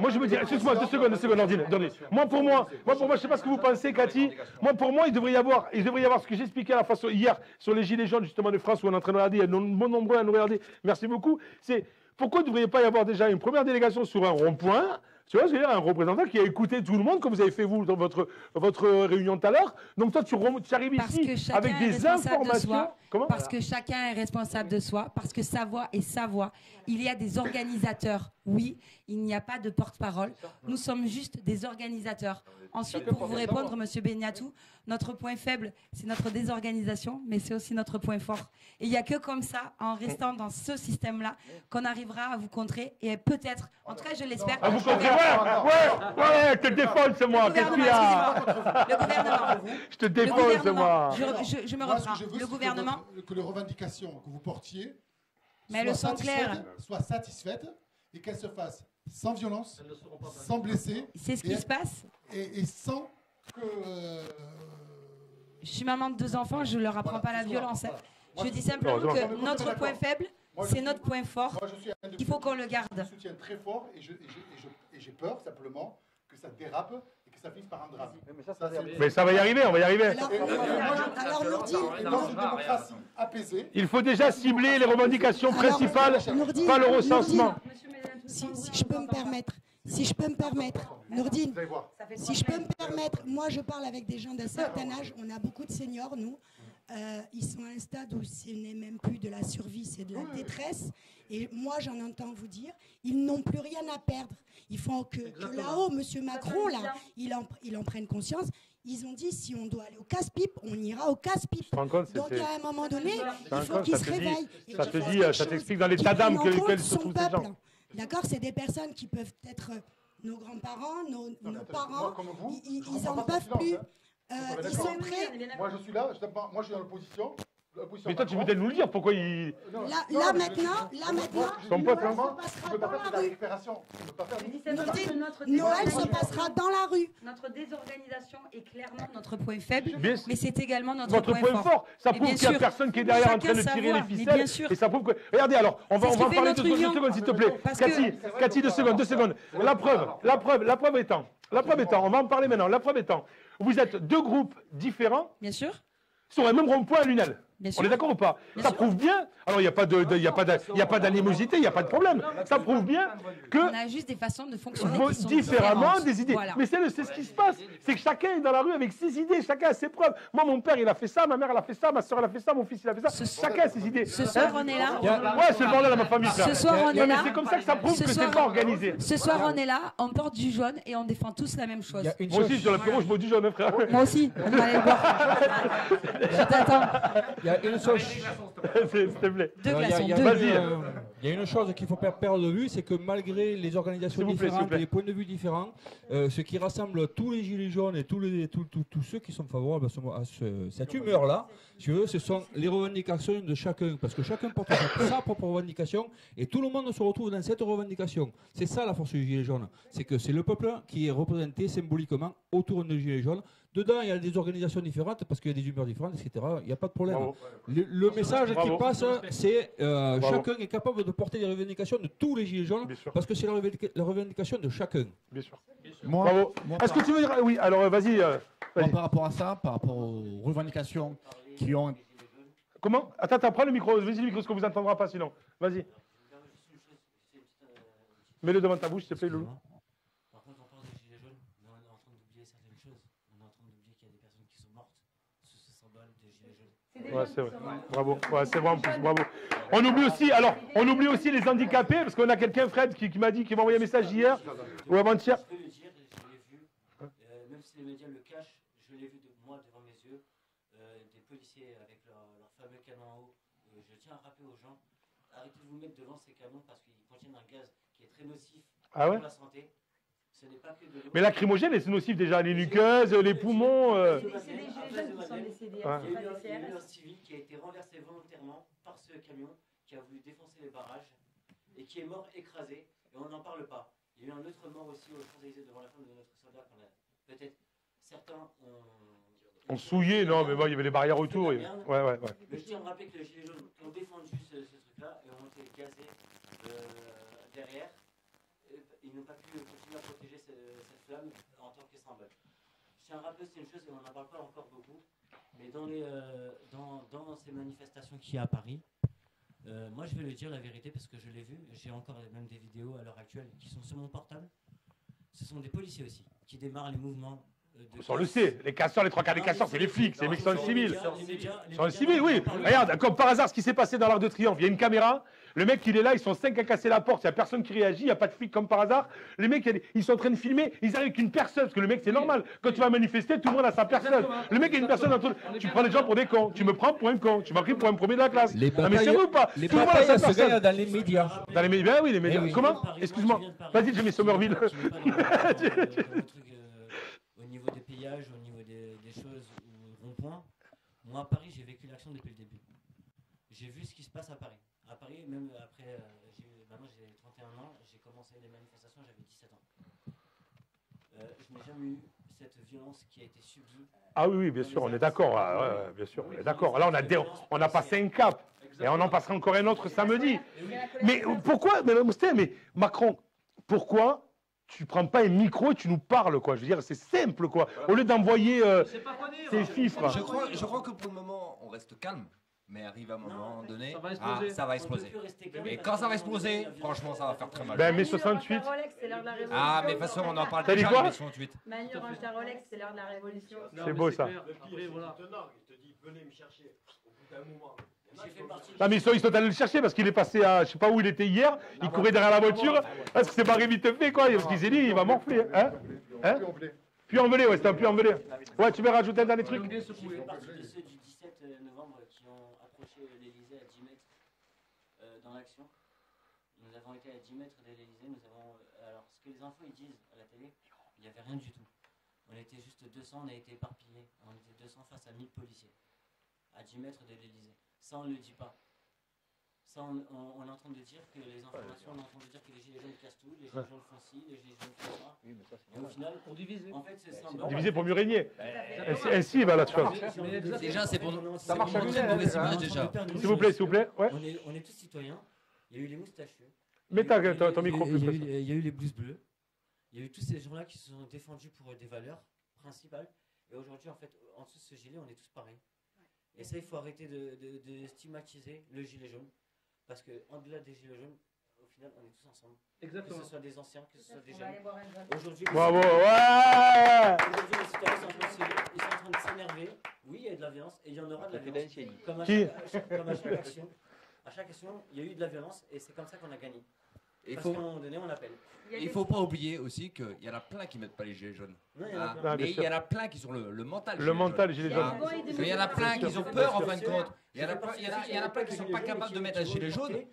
Moi je me dis, excuse-moi, 2 secondes, Nordine. Moi pour moi, je sais pas ce que vous pensez, Cathy. Moi pour moi, il devrait y avoir ce que j'expliquais à la fois hier sur les gilets jaunes justement de France où on est en train de regarder, il y a nombreux à nous regarder. Merci beaucoup. C'est pourquoi ne devrait pas y avoir déjà une première délégation sur un rond-point? Tu vois, c'est-à-dire un représentant qui a écouté tout le monde, comme vous avez fait vous dans votre réunion tout à l'heure. Donc toi, tu arrives ici avec des informations. Parce que chacun est responsable de soi, parce que sa voix est sa voix. Il y a des organisateurs, oui, il n'y a pas de porte-parole. Nous sommes juste des organisateurs. Ensuite, pour vous répondre, Monsieur Beniatou, notre point faible, c'est notre désorganisation, mais c'est aussi notre point fort. Et il n'y a que comme ça, en restant dans ce système-là, qu'on arrivera à vous contrer et peut-être, en tout cas, je l'espère. À vous contrer, ouais, je te défonce, moi. Qu'est-ce qu'il y a? Le gouvernement. Je te défonce, moi. Je me reprends. Le gouvernement. Que les revendications que vous portiez soient satisfaites et qu'elles se fassent sans violence, sans blessés. C'est ce qui se passe. Et sans que... Je suis maman de 2 enfants, je ne leur apprends pas la violence. Je dis simplement que notre point faible, c'est notre point fort. Il faut qu'on le garde. Je soutiens très fort et j'ai peur simplement que ça dérape et que ça finisse par un drame. Mais ça va y arriver, on va y arriver. Alors Nourdine, dans une démocratie apaisée, il faut déjà cibler les revendications principales, pas le recensement. Si je peux me permettre, Nourdine, si je peux me permettre, moi je parle avec des gens d'un certain âge, on a beaucoup de seniors, nous. Ils sont à un stade où ce n'est même plus de la survie, c'est de la détresse. Et moi, j'en entends vous dire, ils n'ont plus rien à perdre. Il faut que là-haut, M. Macron, là, il en prenne conscience. Ils ont dit, si on doit aller au casse-pipe, on ira au casse-pipe. Donc, à un moment donné, il faut qu'ils se réveillent. Ça t'explique dans l'état d'âme qu'elles se trouvent ces gens. D'accord, c'est des personnes qui peuvent être nos grands-parents, nos parents. Ils n'en peuvent plus. Ils sont prêts. Moi, je suis là. Moi, je suis dans l'opposition. Mais toi, tu veux peut-être nous le dire pourquoi il. Là maintenant, son pote, hein. Je peux pas faire de la récupération. Noël se passera dans la rue. Notre désorganisation est clairement notre point faible, mais c'est également notre point fort. Ça prouve qu'il n'y a personne qui est derrière en train de tirer les ficelles. Et ça prouve que. Regardez, alors, on va en parler 2 secondes, s'il te plaît. Cathy, 2 secondes. La preuve étant, on va en parler maintenant. La preuve étant, vous êtes 2 groupes différents. Bien sûr. Sur le même rond-point à Lunel. On est d'accord ou pas? Ça prouve bien. Alors, il n'y a pas d'animosité, il n'y a pas de problème. Ça prouve bien que. On a juste des façons de fonctionner qui sont différemment des idées. Voilà. Mais c'est ce qui se passe. C'est que chacun est dans la rue avec ses idées, chacun a ses preuves. Moi, mon père, il a fait ça, ma mère, elle a fait ça, ma soeur, elle a fait ça, mon fils, il a fait ça. Chacun a ses idées. Ce soir, on est là. Ouais, c'est le bordel à ma famille. Ce soir, on est là. C'est comme ça que ça prouve que c'est pas organisé. Ce soir, on est là, on porte du jaune et on défend tous la même chose. Moi aussi, sur l'apéro, je bois du jaune, frère. Moi aussi, on va aller le boire. Je t'attends. Il y a une chose. S'il te plaît. Il y a une chose qu'il ne faut pas perdre de vue, c'est que malgré les organisations différentes et les points de vue différents, ce qui rassemble tous les gilets jaunes et tous ceux qui sont favorables à cette humeur-là, ce sont les revendications de chacun. Parce que chacun porte sa propre revendication et tout le monde se retrouve dans cette revendication. C'est ça la force du gilet jaune. C'est que c'est le peuple qui est représenté symboliquement autour du gilet jaune. Dedans, il y a des organisations différentes parce qu'il y a des humeurs différentes, etc. Il n'y a pas de problème. Bravo. Le message Bravo. qui passe, c'est Bravo. chacun est capable de porter les revendications de tous les gilets jaunes parce que c'est la revendication de chacun. Bien sûr. Moi, Est-ce que tu veux dire... Oui, alors vas-y. Moi, par rapport à ça, par rapport aux revendications qui ont... Comment? Attends, prends le micro. Vas-y, le micro, parce qu'on vous entendra pas sinon. Vas-y. Mets-le devant ta bouche, s'il te plaît, Loulou. Par contre, on parle des gilets jaunes, mais on est en train d'oublier certaines choses. On est en train d'oublier qu'il y a des personnes qui sont mortes sous ce symbole des gilets jaunes. Ouais, c'est vrai. Bravo. Ouais, c'est vrai en plus. Bravo. On oublie aussi les handicapés, parce qu'on a quelqu'un, Fred, qui m'a dit, qui m'a envoyé un message hier ou avant-hier. Je peux le dire, je l'ai vu, même si les médias le cachent, je l'ai vu moi devant mes yeux, des policiers avec leur fameux canon en haut. Je tiens à rappeler aux gens, arrêtez de vous mettre devant ces canons parce qu'ils contiennent un gaz qui est très nocif Ah ouais pour la santé. Ce n'est pas que de l'eau. Mais lacrymogène, c'est nocif déjà. Les muqueuses, les poumons. C'est des gilets jaunes qui sont décédés. Il y a eu un civil qui a été renversé volontairement par ce camion qui a voulu défoncer les barrages et qui est mort écrasé. Et on n'en parle pas. Il y a eu un autre mort aussi aux Champs-Élysées devant la femme de notre soldat qu'on a peut-être certains On souillait, non, mais bon, il y avait les barrières autour. Ouais. Mais je tiens à me rappeler que les gilets jaunes ont défendu ce truc-là et ont été gazés derrière. Ils n'ont pas pu continuer à protéger cette flamme en tant que symbole. Je tiens à rappeler, c'est une chose et on n'en parle pas encore beaucoup, mais dans ces manifestations qu'il y a à Paris, moi je vais le dire la vérité parce que je l'ai vu, j'ai encore même des vidéos à l'heure actuelle qui sont sur mon portable. Ce sont des policiers aussi qui démarrent les mouvements. On le sait, les casseurs, les trois quarts des casseurs, c'est les flics, c'est les mecs qui sont les civils. Sont les civils, oui. Regarde, comme par hasard, ce qui s'est passé dans l'Arc de Triomphe, il y a une caméra, le mec il est là, ils sont 5 à casser la porte, il n'y a personne qui réagit, il n'y a pas de flic comme par hasard. Les mecs, ils sont en train de filmer, ils arrivent avec une perceuse, parce que le mec c'est normal. Quand tu vas manifester, tout le monde a sa perceuse. Le mec a une personne entre. Tu prends les gens pour des cons, tu me prends pour un con, tu m'as pris pour un premier de la classe. Les Ah, mais c'est vrai ou pas? Les Tout le monde a batailles sa se gagnent personne. dans les médias. Dans les médias, ben oui, les médias. oui. Comment? Excuse-moi. Vas-y, j'ai mis Somerville. Au niveau des péages, au niveau des choses, ou rond-point, moi à Paris, j'ai vécu l'action depuis le début. J'ai vu ce qui se passe à Paris. À Paris, même après, maintenant j'ai 31 ans, j'ai commencé les manifestations, j'avais 17 ans. Je n'ai jamais eu cette violence qui a été subie. Ah oui, bien sûr, on est d'accord. Ouais, bien sûr, on est d'accord. Là, on a passé un cap. Et on en passera encore un autre samedi. Mais pourquoi, mais Macron, pourquoi tu prends pas un micro et tu nous parles, quoi? Je veux dire, c'est simple, quoi. Au lieu d'envoyer ces fifres. Je crois que pour le moment, on reste calme. Mais arrive à un moment donné, ça va exploser. Et quand ça va exploser, franchement, ça va faire très mal. Ben, mai 68. Ah, mais de toute façon, on en parle T'as dit déjà, quoi? mai 68. Manu range ta Rolex, c'est l'heure de la révolution. C'est beau, ça. Il te dit, venez me chercher. Au bout d'un moment. Non, mais ils sont allés le chercher parce qu'il est passé à, je sais pas où il était hier, il courait derrière la voiture, parce que c'est barré vite fait, quoi, parce qu'il s'est dit, il va morfler, hein? Puis envelé, ouais, c'était un puits envelé. Ouais, tu veux rajouter un dernier truc? Je fais partie de ceux du 17 novembre qui ont approché l'Élysée à 10 mètres dans l'action. Nous avons été à 10 mètres de l'Élysée, alors ce que les infos ils disent à la télé, il n'y avait rien du tout. On était juste 200, on a été éparpillés, on était 200 face à 1000 policiers, à 10 mètres de l'Élysée. Ça, on ne le dit pas. Ça, on est en train de dire que les informations, on est en train de dire que les gilets jaunes cassent tout, les gilets jaunes font ci, les gilets jaunes font ça. Et au final, pour diviser. En fait, c'est symbole. Diviser pour mieux régner. Ainsi, voilà, tu vois. Déjà, c'est pour ça marche à montrer une mauvaise image, déjà. S'il vous plaît, ouais. On est tous citoyens. Il y a eu les moustachus. Mets ton micro plus près. Il y a eu les blouses bleues. Il y a eu tous ces gens-là qui se sont défendus pour des valeurs principales. Et aujourd'hui, en fait, en dessous de ce gilet, on est tous pareils. Et ça, il faut arrêter de stigmatiser le gilet jaune. Parce qu'en-delà des gilets jaunes, au final, on est tous ensemble. Exactement. Que ce soit des anciens, que ce soit des jeunes. Aujourd'hui, bravo, ouais! Aujourd'hui, les citoyens sont en train de s'énerver. Oui, il y a de la violence et il y en aura de la violence. Comme à chaque action, il y a eu de la violence et c'est comme ça qu'on a gagné. Parce qu'à un moment donné, on appelle. Il ne faut pas oublier aussi qu'il y en a plein qui ne mettent pas les gilets jaunes. Non, mais il y en a plein qui sont le mental. Le mental gilet jaune. Mais il y en a plein qui ont peur en fin de compte. Il y en a plein qui ne sont pas capables de mettre un gilet jaune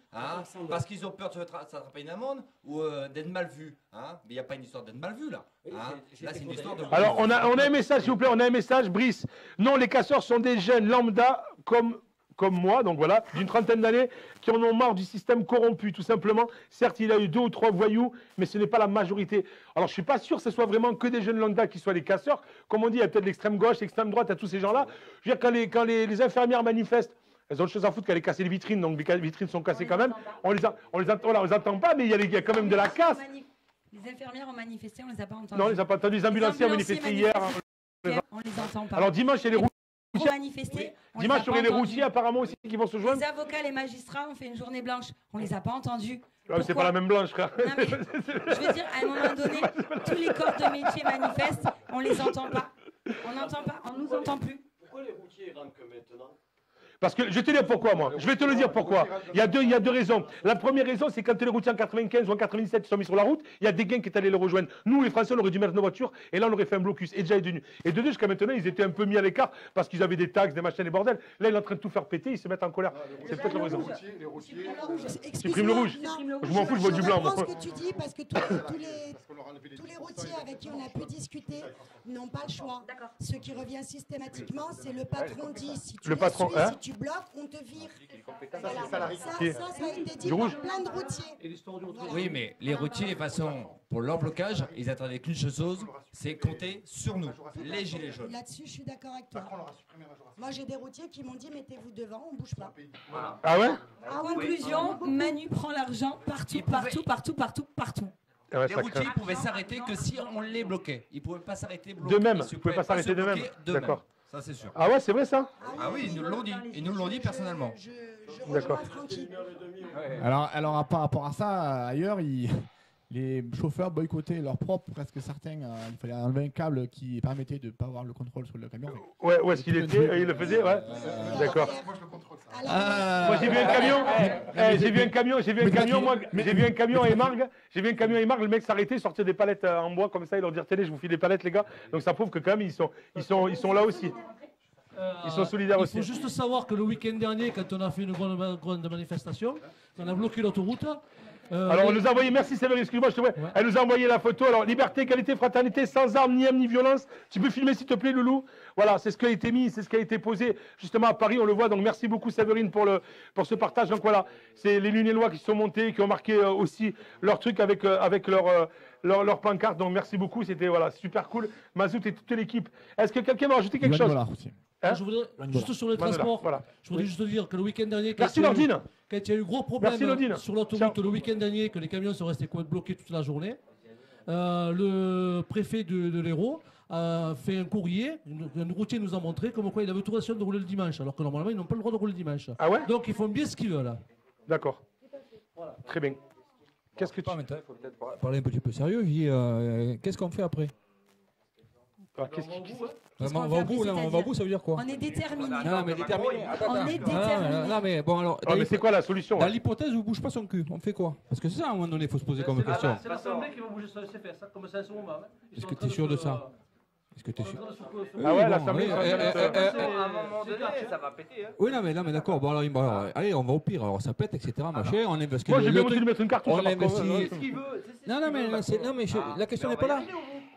parce qu'ils ont peur de s'attraper une amende ou d'être mal vus. Mais il n'y a pas une histoire d'être mal vu là. Là, c'est une histoire de. Alors, on a un message, s'il vous plaît, on a un message, Brice. Non, les casseurs sont des jeunes lambda comme comme moi, donc voilà, d'une trentaine d'années, qui en ont marre du système corrompu, tout simplement. Certes, il y a eu 2 ou 3 voyous, mais ce n'est pas la majorité. Alors, je ne suis pas sûr que ce soit vraiment que des jeunes lambda qui soient les casseurs. Comme on dit, il y a peut-être l'extrême gauche, l'extrême droite, à tous ces gens-là. Je veux dire, quand les infirmières manifestent, elles ont autre chose à foutre qu'aller casser les vitrines, donc les vitrines sont cassées quand même. On les entend pas, mais il y a quand même de la casse. Les infirmières ont manifesté, on les a pas entendus. Non, on les a pas entendus. Les ambulanciers ont manifesté hier. On les entend pas. Alors dimanche, il y a les routiers. Dimanche, il y aurait les routiers apparemment aussi qui vont se joindre. Les avocats, les magistrats ont fait une journée blanche. On les a pas entendus. C'est pas la même blanche, frère. Non, mais, je veux dire, à un moment donné, tous les corps de métier manifestent, on les entend pas. On n'entend pas, on nous entend plus. Pourquoi les routiers rentrent que maintenant? Parce que je vais te dire pourquoi, moi. Je vais te le dire pourquoi. Il y a deux raisons. La première raison, c'est quand les routiers en 95 ou en 97 sont mis sur la route, il y a des gangs qui est allé les rejoindre. Nous, les Français, on aurait dû mettre nos voitures et là, on aurait fait un blocus. Et déjà, et de deux, jusqu'à maintenant, ils étaient un peu mis à l'écart parce qu'ils avaient des taxes, des machins, des bordels. Là, il est en train de tout faire péter, ils se mettent en colère. C'est peut-être la raison. Supprime le rouge. Je m'en fous, je vois du blanc. Je comprends ce que tu dis parce que tous les routiers avec qui on a pu discuter n'ont pas le choix. Ce qui revient systématiquement, c'est le patron dit si tu si tu bloques, on te vire. Ça a été dit par plein de routiers. Oui, mais les routiers, de toute façon, pour leur blocage, ils attendaient qu'une chose, c'est compter sur nous, les gilets jaunes. Là-dessus, je suis d'accord avec toi. Moi, j'ai des routiers qui m'ont dit mettez-vous devant, on bouge pas. Ah ouais? Conclusion, Manu prend l'argent partout. Les routiers pouvaient s'arrêter que si on les bloquait. Ils ne pouvaient pas s'arrêter bloqués. D'eux-mêmes, ils ne pouvaient pas s'arrêter d'eux-mêmes. D'accord. Ça, c'est sûr. Ah ouais, c'est vrai ça? Ah oui, ils nous l'ont dit. Ils nous l'ont dit personnellement. D'accord. Alors, par rapport à ça, ailleurs, les chauffeurs boycottaient leur propre, presque certains. Il fallait enlever un câble qui permettait de ne pas avoir le contrôle sur le camion. Ouais, où est-ce qu'il était? Il le faisait, ouais. D'accord. Moi, j'ai vu un camion. J'ai vu un camion et Margue. Le mec s'arrêtait, sortir des palettes en bois comme ça, il leur dit tenez, je vous file des palettes, les gars. Donc ça prouve que quand même ils sont là aussi. Ils sont solidaires aussi. Il faut juste savoir que le week-end dernier, quand on a fait une grande manifestation, on a bloqué l'autoroute. Alors on nous a envoyé, merci Séverine, excuse-moi, je te vois. Ouais. Elle nous a envoyé la photo. Alors liberté, égalité, fraternité, sans armes, ni haine, ni violence. Tu peux filmer s'il te plaît, Loulou. Voilà, c'est ce qui a été mis, c'est ce qui a été posé justement à Paris, on le voit. Donc merci beaucoup Séverine pour ce partage. Donc voilà, c'est les Lunélois qui sont montés, qui ont marqué aussi leur truc avec leur pancarte. Donc merci beaucoup, c'était voilà, super cool. Mazout et toute l'équipe. Est-ce que quelqu'un va rajouter quelque chose? Je voudrais, juste sur les transports, je voudrais juste dire que le week-end dernier, quand il y a eu gros problème sur l'autoroute le week-end dernier, que les camions sont restés bloqués toute la journée, le préfet de l'Hérault a fait un courrier, un routier nous a montré comme quoi il avait autorisation de rouler le dimanche, alors que normalement ils n'ont pas le droit de rouler le dimanche. Ah ouais? Donc ils font bien ce qu'ils veulent. D'accord. Voilà. Très bien. Qu'est-ce que tu... Il faut peut-être parler un petit peu sérieux. Qu'est-ce qu'on fait après? On va au bout, ça veut dire quoi? On est déterminé. Non, mais déterminé. On est déterminé. Non, mais bon, alors. mais c'est quoi la solution? Dans l'hypothèse où ne bouge pas son cul, on fait quoi? Parce que c'est ça, à un moment donné, il faut se poser comme question. C'est l'Assemblée qui va bouger ses fesses, comme c'est à ce moment. Est-ce que tu es sûr de ça? Est-ce que tu es sûr? Ah ouais, l'Assemblée. À un moment donné, ça va péter. Oui, non, mais d'accord. Bon, alors, allez, on va au pire. Alors, ça pète, etc. Machin. On investit. Moi, j'ai bien envie de mettre une carte. On investit. Non, mais la question n'est pas là.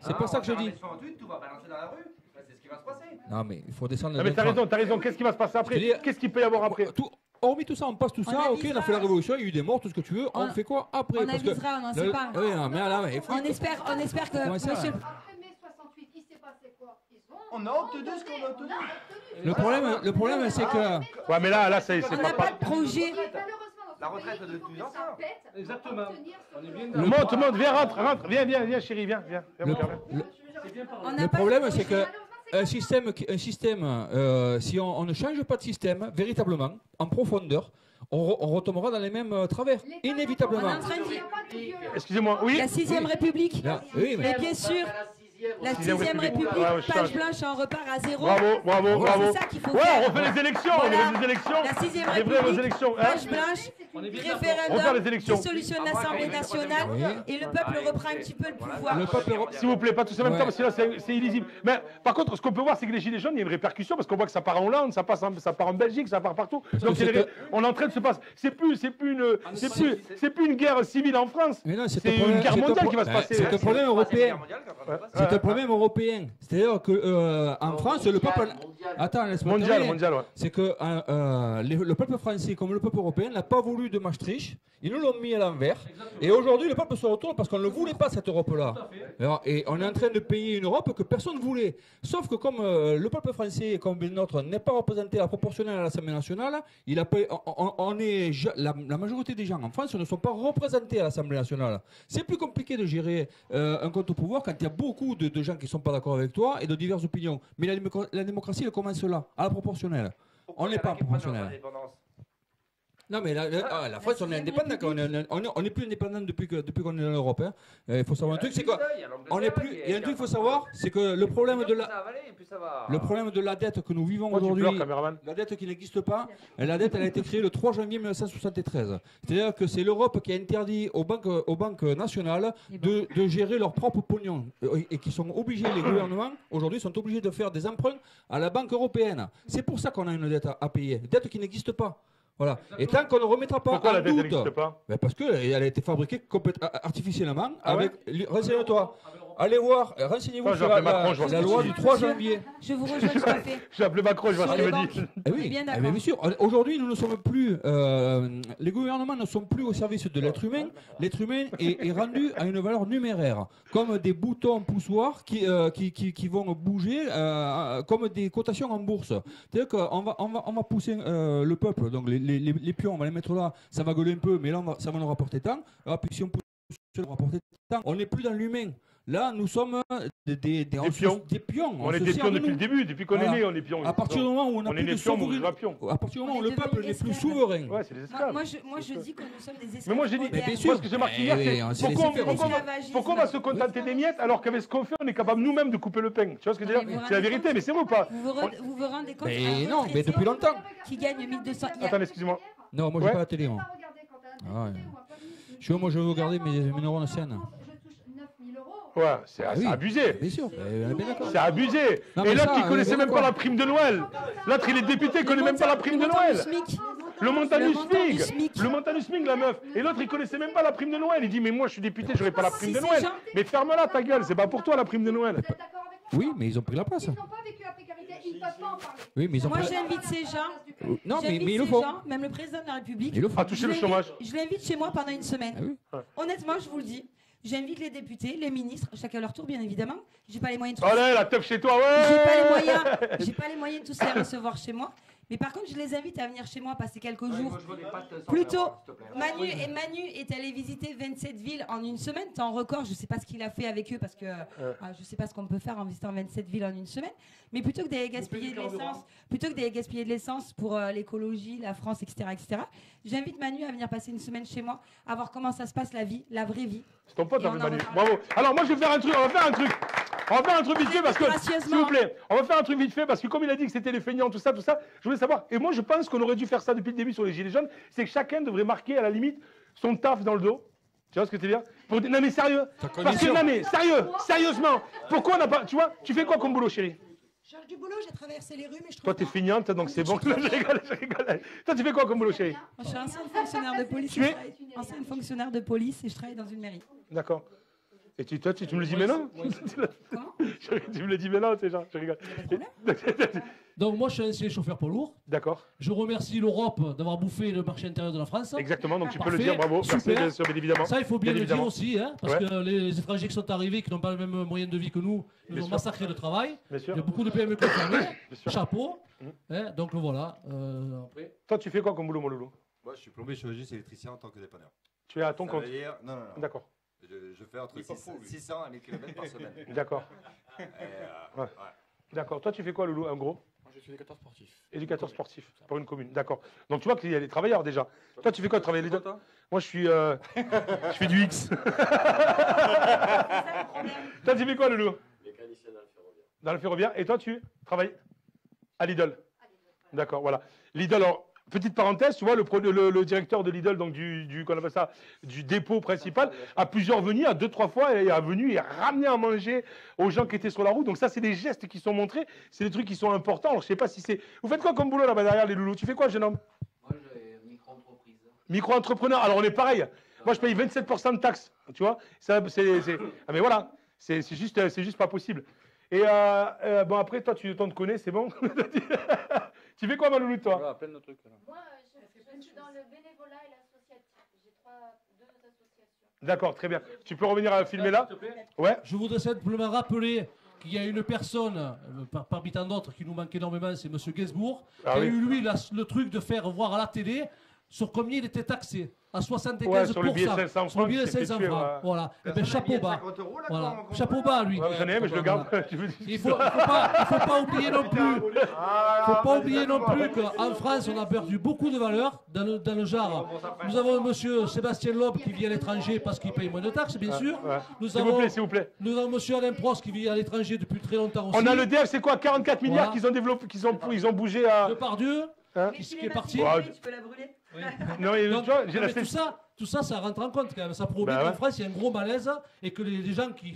C'est pas ça que je dis. Tout va balancer dans la rue. C'est ce qui va se passer. Non, mais il faut descendre. Non, mais t'as raison. Qu'est-ce qui va se passer après? Qu'est-ce qu'il peut y avoir après? Hormis tout ça, on passe tout ça, ok, on a fait la révolution, il y a eu des morts, tout ce que tu veux, on fait quoi après? On avisera, on n'en sait pas. Oui, non, mais là, on espère que monsieur... Après mai 68, il s'est passé quoi? On a obtenu ce qu'on a obtenu. Le problème, c'est que... Ouais, mais là, c'est pas... On n'a pas de projet. La retraite de tous les anciens. Exactement. Monte, viens, rentre. Viens, chérie, viens. Le problème, c'est que un système, si on ne change pas de système, véritablement, en profondeur, on retombera dans les mêmes travers, inévitablement. Excusez-moi, oui. La 6ème République. Oui, mais bien sûr. La 6ème République, page blanche, on repart à zéro. Bravo. C'est ça qu'il faut faire. Ouais, on fait les élections. La 6ème République, page blanche, référendum, dissolution de l'Assemblée nationale, et le peuple reprend un petit peu le pouvoir. S'il vous plaît, pas tous en même temps, parce que là, c'est illisible. Mais par contre, ce qu'on peut voir, c'est que les Gilets jaunes, il y a une répercussion, parce qu'on voit que ça part en Hollande, ça part en Belgique, ça part partout. Donc on est en train de se passer. C'est plus une guerre civile en France. C'est une guerre mondiale qui va se passer. C'est un problème européen. C'est un problème européen. C'est-à-dire qu'en France, le peuple. Attends, laisse-moi terminer. Mondial, ouais. C'est que le peuple français, comme le peuple européen, n'a pas voulu de Maastricht. Ils nous l'ont mis à l'envers. Et aujourd'hui, le peuple se retourne parce qu'on ne voulait pas, cette Europe-là. Et on est en train de payer une Europe que personne ne voulait. Sauf que comme le peuple français, comme le nôtre, n'est pas représenté à la proportionnelle à l'Assemblée nationale, la majorité des gens en France ne sont pas représentés à l'Assemblée nationale. C'est plus compliqué de gérer un compte au pouvoir quand il y a beaucoup de gens qui ne sont pas d'accord avec toi et de diverses opinions. Mais la démocratie, elle commence là, à la proportionnelle. On n'est pas proportionnel. Non, mais la France, on est indépendant. On n'est plus indépendant depuis qu'on est dans l'Europe. Il faut savoir un truc, c'est quoi on est plus. Il y a un truc qu'il faut savoir, c'est que le problème de la dette que nous vivons aujourd'hui, la dette qui n'existe pas, la dette, elle a été créée le 3 janvier 1973. C'est-à-dire que c'est l'Europe qui a interdit aux banques nationales de gérer leur propre pognon et qui sont obligés, les gouvernements aujourd'hui sont obligés de faire des emprunts à la Banque européenne. C'est pour ça qu'on a une dette à payer, dette qui n'existe pas. Voilà. Et tant qu'on ne remettra pas pourquoi en la dette doute, n'existe pas parce qu'elle a été fabriquée artificiellement. Ah ouais Renseigne-toi. Allez voir, renseignez-vous sur la loi du 3 janvier. Je vous rejoins tout à fait. J'ai appelé Macron, je vois ce qu'il me dit. Eh oui, bien sûr. Aujourd'hui, nous ne sommes plus. Les gouvernements ne sont plus au service de l'être humain. L'être humain est rendu à une valeur numéraire, comme des boutons poussoirs qui vont bouger, comme des cotations en bourse. C'est-à-dire qu'on va pousser le peuple, donc les pions, on va les mettre là, ça va gueuler un peu, mais là, ça va nous rapporter tant. Puis si on pousse, ça va nous rapporter tant. On n'est plus dans l'humain. Là, nous sommes des pions. On est des pions depuis le début, depuis qu'on est né, on est pions. À partir du moment où on a plus de souveraineté, à partir du moment où le peuple n'est plus souverain. Ouais, c'est des esclaves. Moi, je dis que nous sommes des esclaves. Mais moi, j'ai dit, moi, ce que j'ai marqué hier, c'est pourquoi on va se contenter des miettes alors qu'avec ce qu'on fait, on est capable nous-mêmes de couper le pain. Tu vois ce que je veux dire? C'est la vérité, mais c'est vrai ou pas? Vous vous rendez compte? Mais non, mais depuis longtemps. Qui gagne 1200. Attends, excuse-moi. Non, moi, j'ai pas la télé, moi. Moi, je veux regarder mes neurones scène. Ouais, c'est abusé. Bien sûr. C'est abusé. Et l'autre, il connaissait même pas la prime de Noël. L'autre, il est député, il connaît même pas la prime de Noël. Le montanus SMIC. Le montanus SMIC, la meuf. Et l'autre, il connaissait même pas la prime de Noël. Il dit, mais moi, je suis député, j'aurais pas la prime de Noël. Mais ferme-la, ta gueule. C'est pas pour toi, la prime de Noël. Oui, mais ils ont pris la place. Oui, mais ils ont Moi, j'invite ces gens. Non, mais ils le font. Même le président de la République. Il le font. À toucher le chômage. Je l'invite chez moi pendant une semaine. Honnêtement, je vous le dis. J'invite les députés, les ministres, chacun à leur tour, bien évidemment. J'ai pas les moyens de tous. Allez, la teuf chez toi, ouais. J'ai pas les moyens de tous les recevoir chez moi. Mais par contre, je les invite à venir chez moi passer quelques jours. Plutôt, Manu est allé visiter 27 villes en une semaine. C'est un record. Je sais pas ce qu'il a fait avec eux parce que je sais pas ce qu'on peut faire en visitant 27 villes en une semaine. Mais plutôt que d'aller gaspiller de l'essence, pour l'écologie, la France, etc., j'invite Manu à venir passer une semaine chez moi, à voir comment ça se passe la vie, la vraie vie. C'est ton pote, Manu. Bravo. Alors moi, je vais faire un truc. On va faire un truc vite fait parce que, s'il vous plaît, on va faire un truc vite fait parce que comme il a dit que c'était les feignants, tout ça, je voulais savoir. Et moi, je pense qu'on aurait dû faire ça depuis le début sur les Gilets jaunes. C'est que chacun devrait marquer à la limite son taf dans le dos. Tu vois ce que tu veux dire? Non mais sérieux. Parce que non mais sérieusement. Pourquoi on n'a pas? Tu vois? Tu fais quoi comme boulot, chérie? Je cherche du boulot, j'ai traversé les rues, mais je trouve. Toi, t'es feignante, donc c'est bon. Je rigole. Toi, tu fais quoi comme boulot, chérie? Je suis ancienne fonctionnaire de police. Ancienne fonctionnaire de police et je travaille dans une mairie. D'accord. Et toi, tu me le dis maintenant? Comment? Tu me le dis maintenant, c'est genre, je rigole. Donc moi, je suis ancien chauffeur poids lourd. D'accord. Je remercie l'Europe d'avoir bouffé le marché intérieur de la France. Exactement, donc tu peux le dire, bravo. Merci, bien sûr, bien évidemment. Ça, il faut bien le dire aussi, hein, parce que les étrangers qui sont arrivés, qui n'ont pas le même moyen de vie que nous ont massacré de travail. Bien sûr. Il y a beaucoup de PME qui ont fermé. Chapeau. Hein, donc voilà. Après. Toi, tu fais quoi comme boulot, mon loulou? Moi, je suis plombier, chirurgien, électricien en tant que dépanneur. Tu es à ton compte? Non. D'accord. Je fais entre 600 et 1000 km par semaine. D'accord. D'accord. Toi, tu fais quoi, Loulou, en gros? Moi, je suis éducateur sportif. Éducateur sportif pour une commune. D'accord. Donc, tu vois qu'il y a les travailleurs déjà. Toi, tu fais quoi, travailler les deux? Moi, je suis du X. Toi, tu fais quoi, Loulou? Mécanicien dans le ferroviaire. Dans le ferroviaire. Et toi, tu travailles à Lidl? D'accord, voilà. Lidl, alors, petite parenthèse, tu vois, le directeur de Lidl, donc qu'on appelle ça, du dépôt principal, a plusieurs venus, à 2-3 fois, et a venu et a ramené à manger aux gens qui étaient sur la route. Donc ça, c'est des gestes qui sont montrés, c'est des trucs qui sont importants. Alors, je sais pas si c'est... Vous faites quoi comme boulot là-bas derrière les loulous? Tu fais quoi, jeune homme? Moi, j'ai micro-entreprise. Micro-entrepreneur. Alors, on est pareil. Moi, je paye 27% de taxes, tu vois. Ah, mais voilà. C'est juste pas possible. Et bon, après, toi, tu te connais, c'est bon. Tu fais quoi, Maloulou, toi? Voilà, plein de trucs. Là. Moi, je suis dans le bénévolat et l'associatif. J'ai deux associations. D'accord, très bien. Tu peux revenir à filmer là? Ouais. Je voudrais simplement rappeler qu'il y a une personne, parmi tant d'autres, qui nous manque énormément, c'est M. Gainsbourg, qui a eu, lui, le truc de faire voir à la télé sur combien il était taxé. À 75%. Ouais, sur le billet 500 sur le billet francs, 500 tué, francs. ouais. Voilà. Et ben, chapeau bas. Voilà. Chapeau bas, lui. Ouais, j'en ai un, mais je le garde. Il faut pas oublier non plus. Faut pas oublier non plus qu'en France, on a perdu beaucoup de valeurs dans le genre. Nous avons monsieur Sébastien Loeb qui vit à l'étranger parce qu'il paye moins de taxes, bien sûr. Nous S'il vous plaît. Nous avons monsieur Alain Prost qui vit à l'étranger depuis très longtemps aussi. On a le DF, c'est quoi? 44 milliards qu'ils ont développé, ils ont bougé à. Depardieu, hein, qui est parti. Tu peux la brûler. Non, Donc, tu vois, j'ai non, la mais tout ça, ça rentre en compte quand même. Ça prouve bien qu'en France, il y a un gros malaise et que les gens qui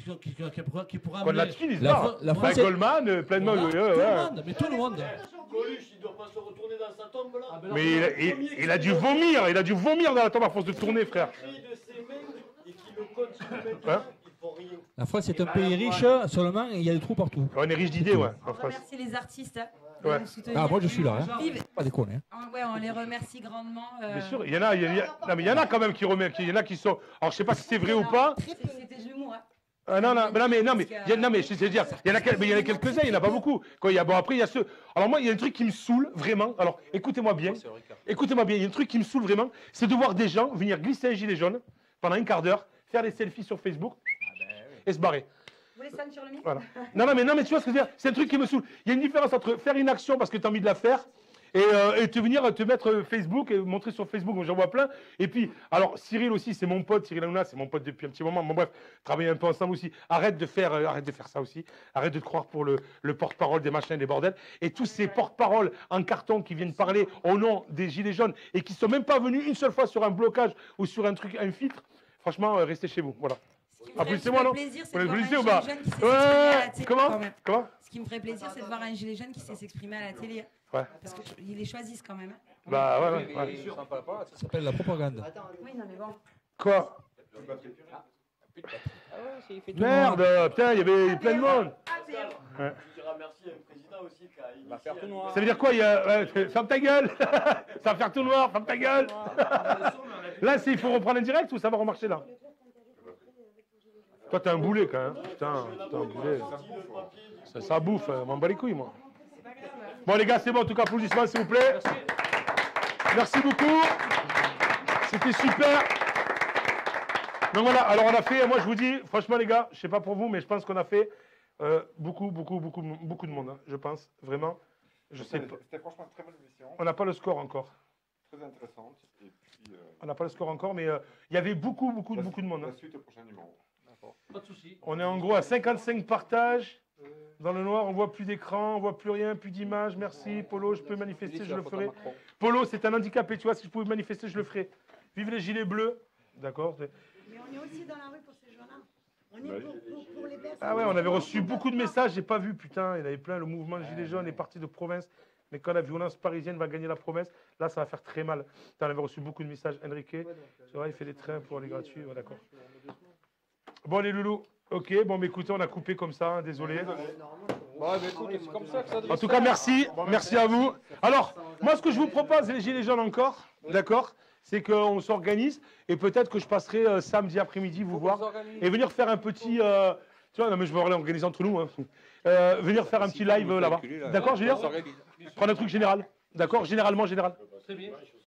pourraient amener... Là-dessus, ils se barrent. Goldman, plein de monde. Tout le monde, mais tout le monde. Coluche, il doit pas se retourner dans sa tombe là. Mais il a dû vomir, dans la tombe à force de tourner, frère. La France est un pays riche, seulement il y a des trous partout. On est riche d'idées, ouais. On remercie les artistes. Ouais. De nous soutenir. Ah, moi je suis là, hein. Vive. Pas déconner. Hein. Ouais, on les remercie grandement. Bien sûr, il y en a, non, mais il y en a quand même qui remettent, il y en a qui sont. Alors je sais pas si c'est vrai ou pas. C'était de l'humour. Non, mais je sais dire, il y en a quelques-uns, il n'y en a pas beaucoup. Bon, après, il y a ceux. Alors moi, il y a un truc qui me saoule vraiment. Alors écoutez-moi bien. Écoutez-moi bien, il y a un truc qui me saoule vraiment, c'est de voir des gens venir glisser un gilet jaune pendant un quart d'heure, faire des selfies sur Facebook et se barrer. Vous voulez ça sur le micro? Voilà. Non, mais tu vois ce que je veux dire? C'est un truc qui me saoule. Il y a une différence entre faire une action parce que tu as envie de la faire et te mettre Facebook et montrer sur Facebook. J'en vois plein. Et puis, alors Cyril aussi, c'est mon pote. Cyril Hanouna, c'est mon pote depuis un petit moment. Bon, bref, travailler un peu ensemble aussi. Arrête de faire ça aussi. Arrête de te croire pour le porte-parole des machins, des bordels. Et tous ces porte-paroles en carton qui viennent parler au nom des Gilets jaunes et qui ne sont même pas venus une seule fois sur un blocage ou sur un truc, un filtre. Franchement, restez chez vous. Voilà. Applaudissez-moi, non? Vous l'applaudissez ou pas? Comment? Ce qui me ferait plaisir, c'est de voir un gilet jaune qui sait s'exprimer à la télé. Ouais. Parce qu'ils les choisissent quand même. Bah ouais. Ça s'appelle la propagande. Oui, non, mais bon. Quoi? Merde, putain, il y avait plein de monde. Je dirais merci à un président aussi qui a initié. Ça veut dire quoi? Ferme ta gueule. Ça va faire tout noir, ferme ta gueule. Là, il faut reprendre un direct ou ça va remarcher là? Toi, t'es un boulet quand même. Putain, t'es un boulet. Ça bouffe, m'en bat les couilles, moi. Bon, les gars, c'est bon. En tout cas, applaudissements, s'il vous plaît. Merci beaucoup. C'était super. Donc voilà, alors on a fait, moi je vous dis, franchement, les gars, je sais pas pour vous, mais je pense qu'on a fait beaucoup de monde, hein, je pense, vraiment. Je sais pas. C'était franchement une très bonne émission. On n'a pas le score encore. Très intéressante. Et puis, on n'a pas le score encore, mais il y avait beaucoup de monde. La suite au prochain numéro. Pas de souci. On est en gros à 55 partages. Dans le noir, on voit plus d'écran, on voit plus rien, plus d'images. Merci, Polo, je peux manifester, je le ferai. Polo, c'est un handicapé, tu vois, si je pouvais manifester, je le ferai. Vive les gilets bleus. D'accord. Mais on est aussi dans la rue pour ces gens-là. On est pour les personnes. Ah ouais, on avait reçu beaucoup de messages, j'ai pas vu, putain, il y en avait plein. Le mouvement Gilets jaunes est parti de province. Mais quand la violence parisienne va gagner la promesse, là, ça va faire très mal. On avait reçu beaucoup de messages. Enrique, c'est vrai, il fait des trains pour aller gratuits. Ouais, d'accord. Bon, les loulous. Ok, bon, mais écoutez, on a coupé comme ça, hein, désolé. En tout cas, merci. Merci à vous. Alors, moi, ce que je vous propose, les Gilets jaunes encore, d'accord, c'est qu'on s'organise et peut-être que je passerai samedi après-midi vous voir et venir faire un petit... tu vois, non, mais je vais organiser entre nous. Hein. Venir faire un petit live là-bas. D'accord, Julien? Prendre un truc général. D'accord, généralement général. Très bien.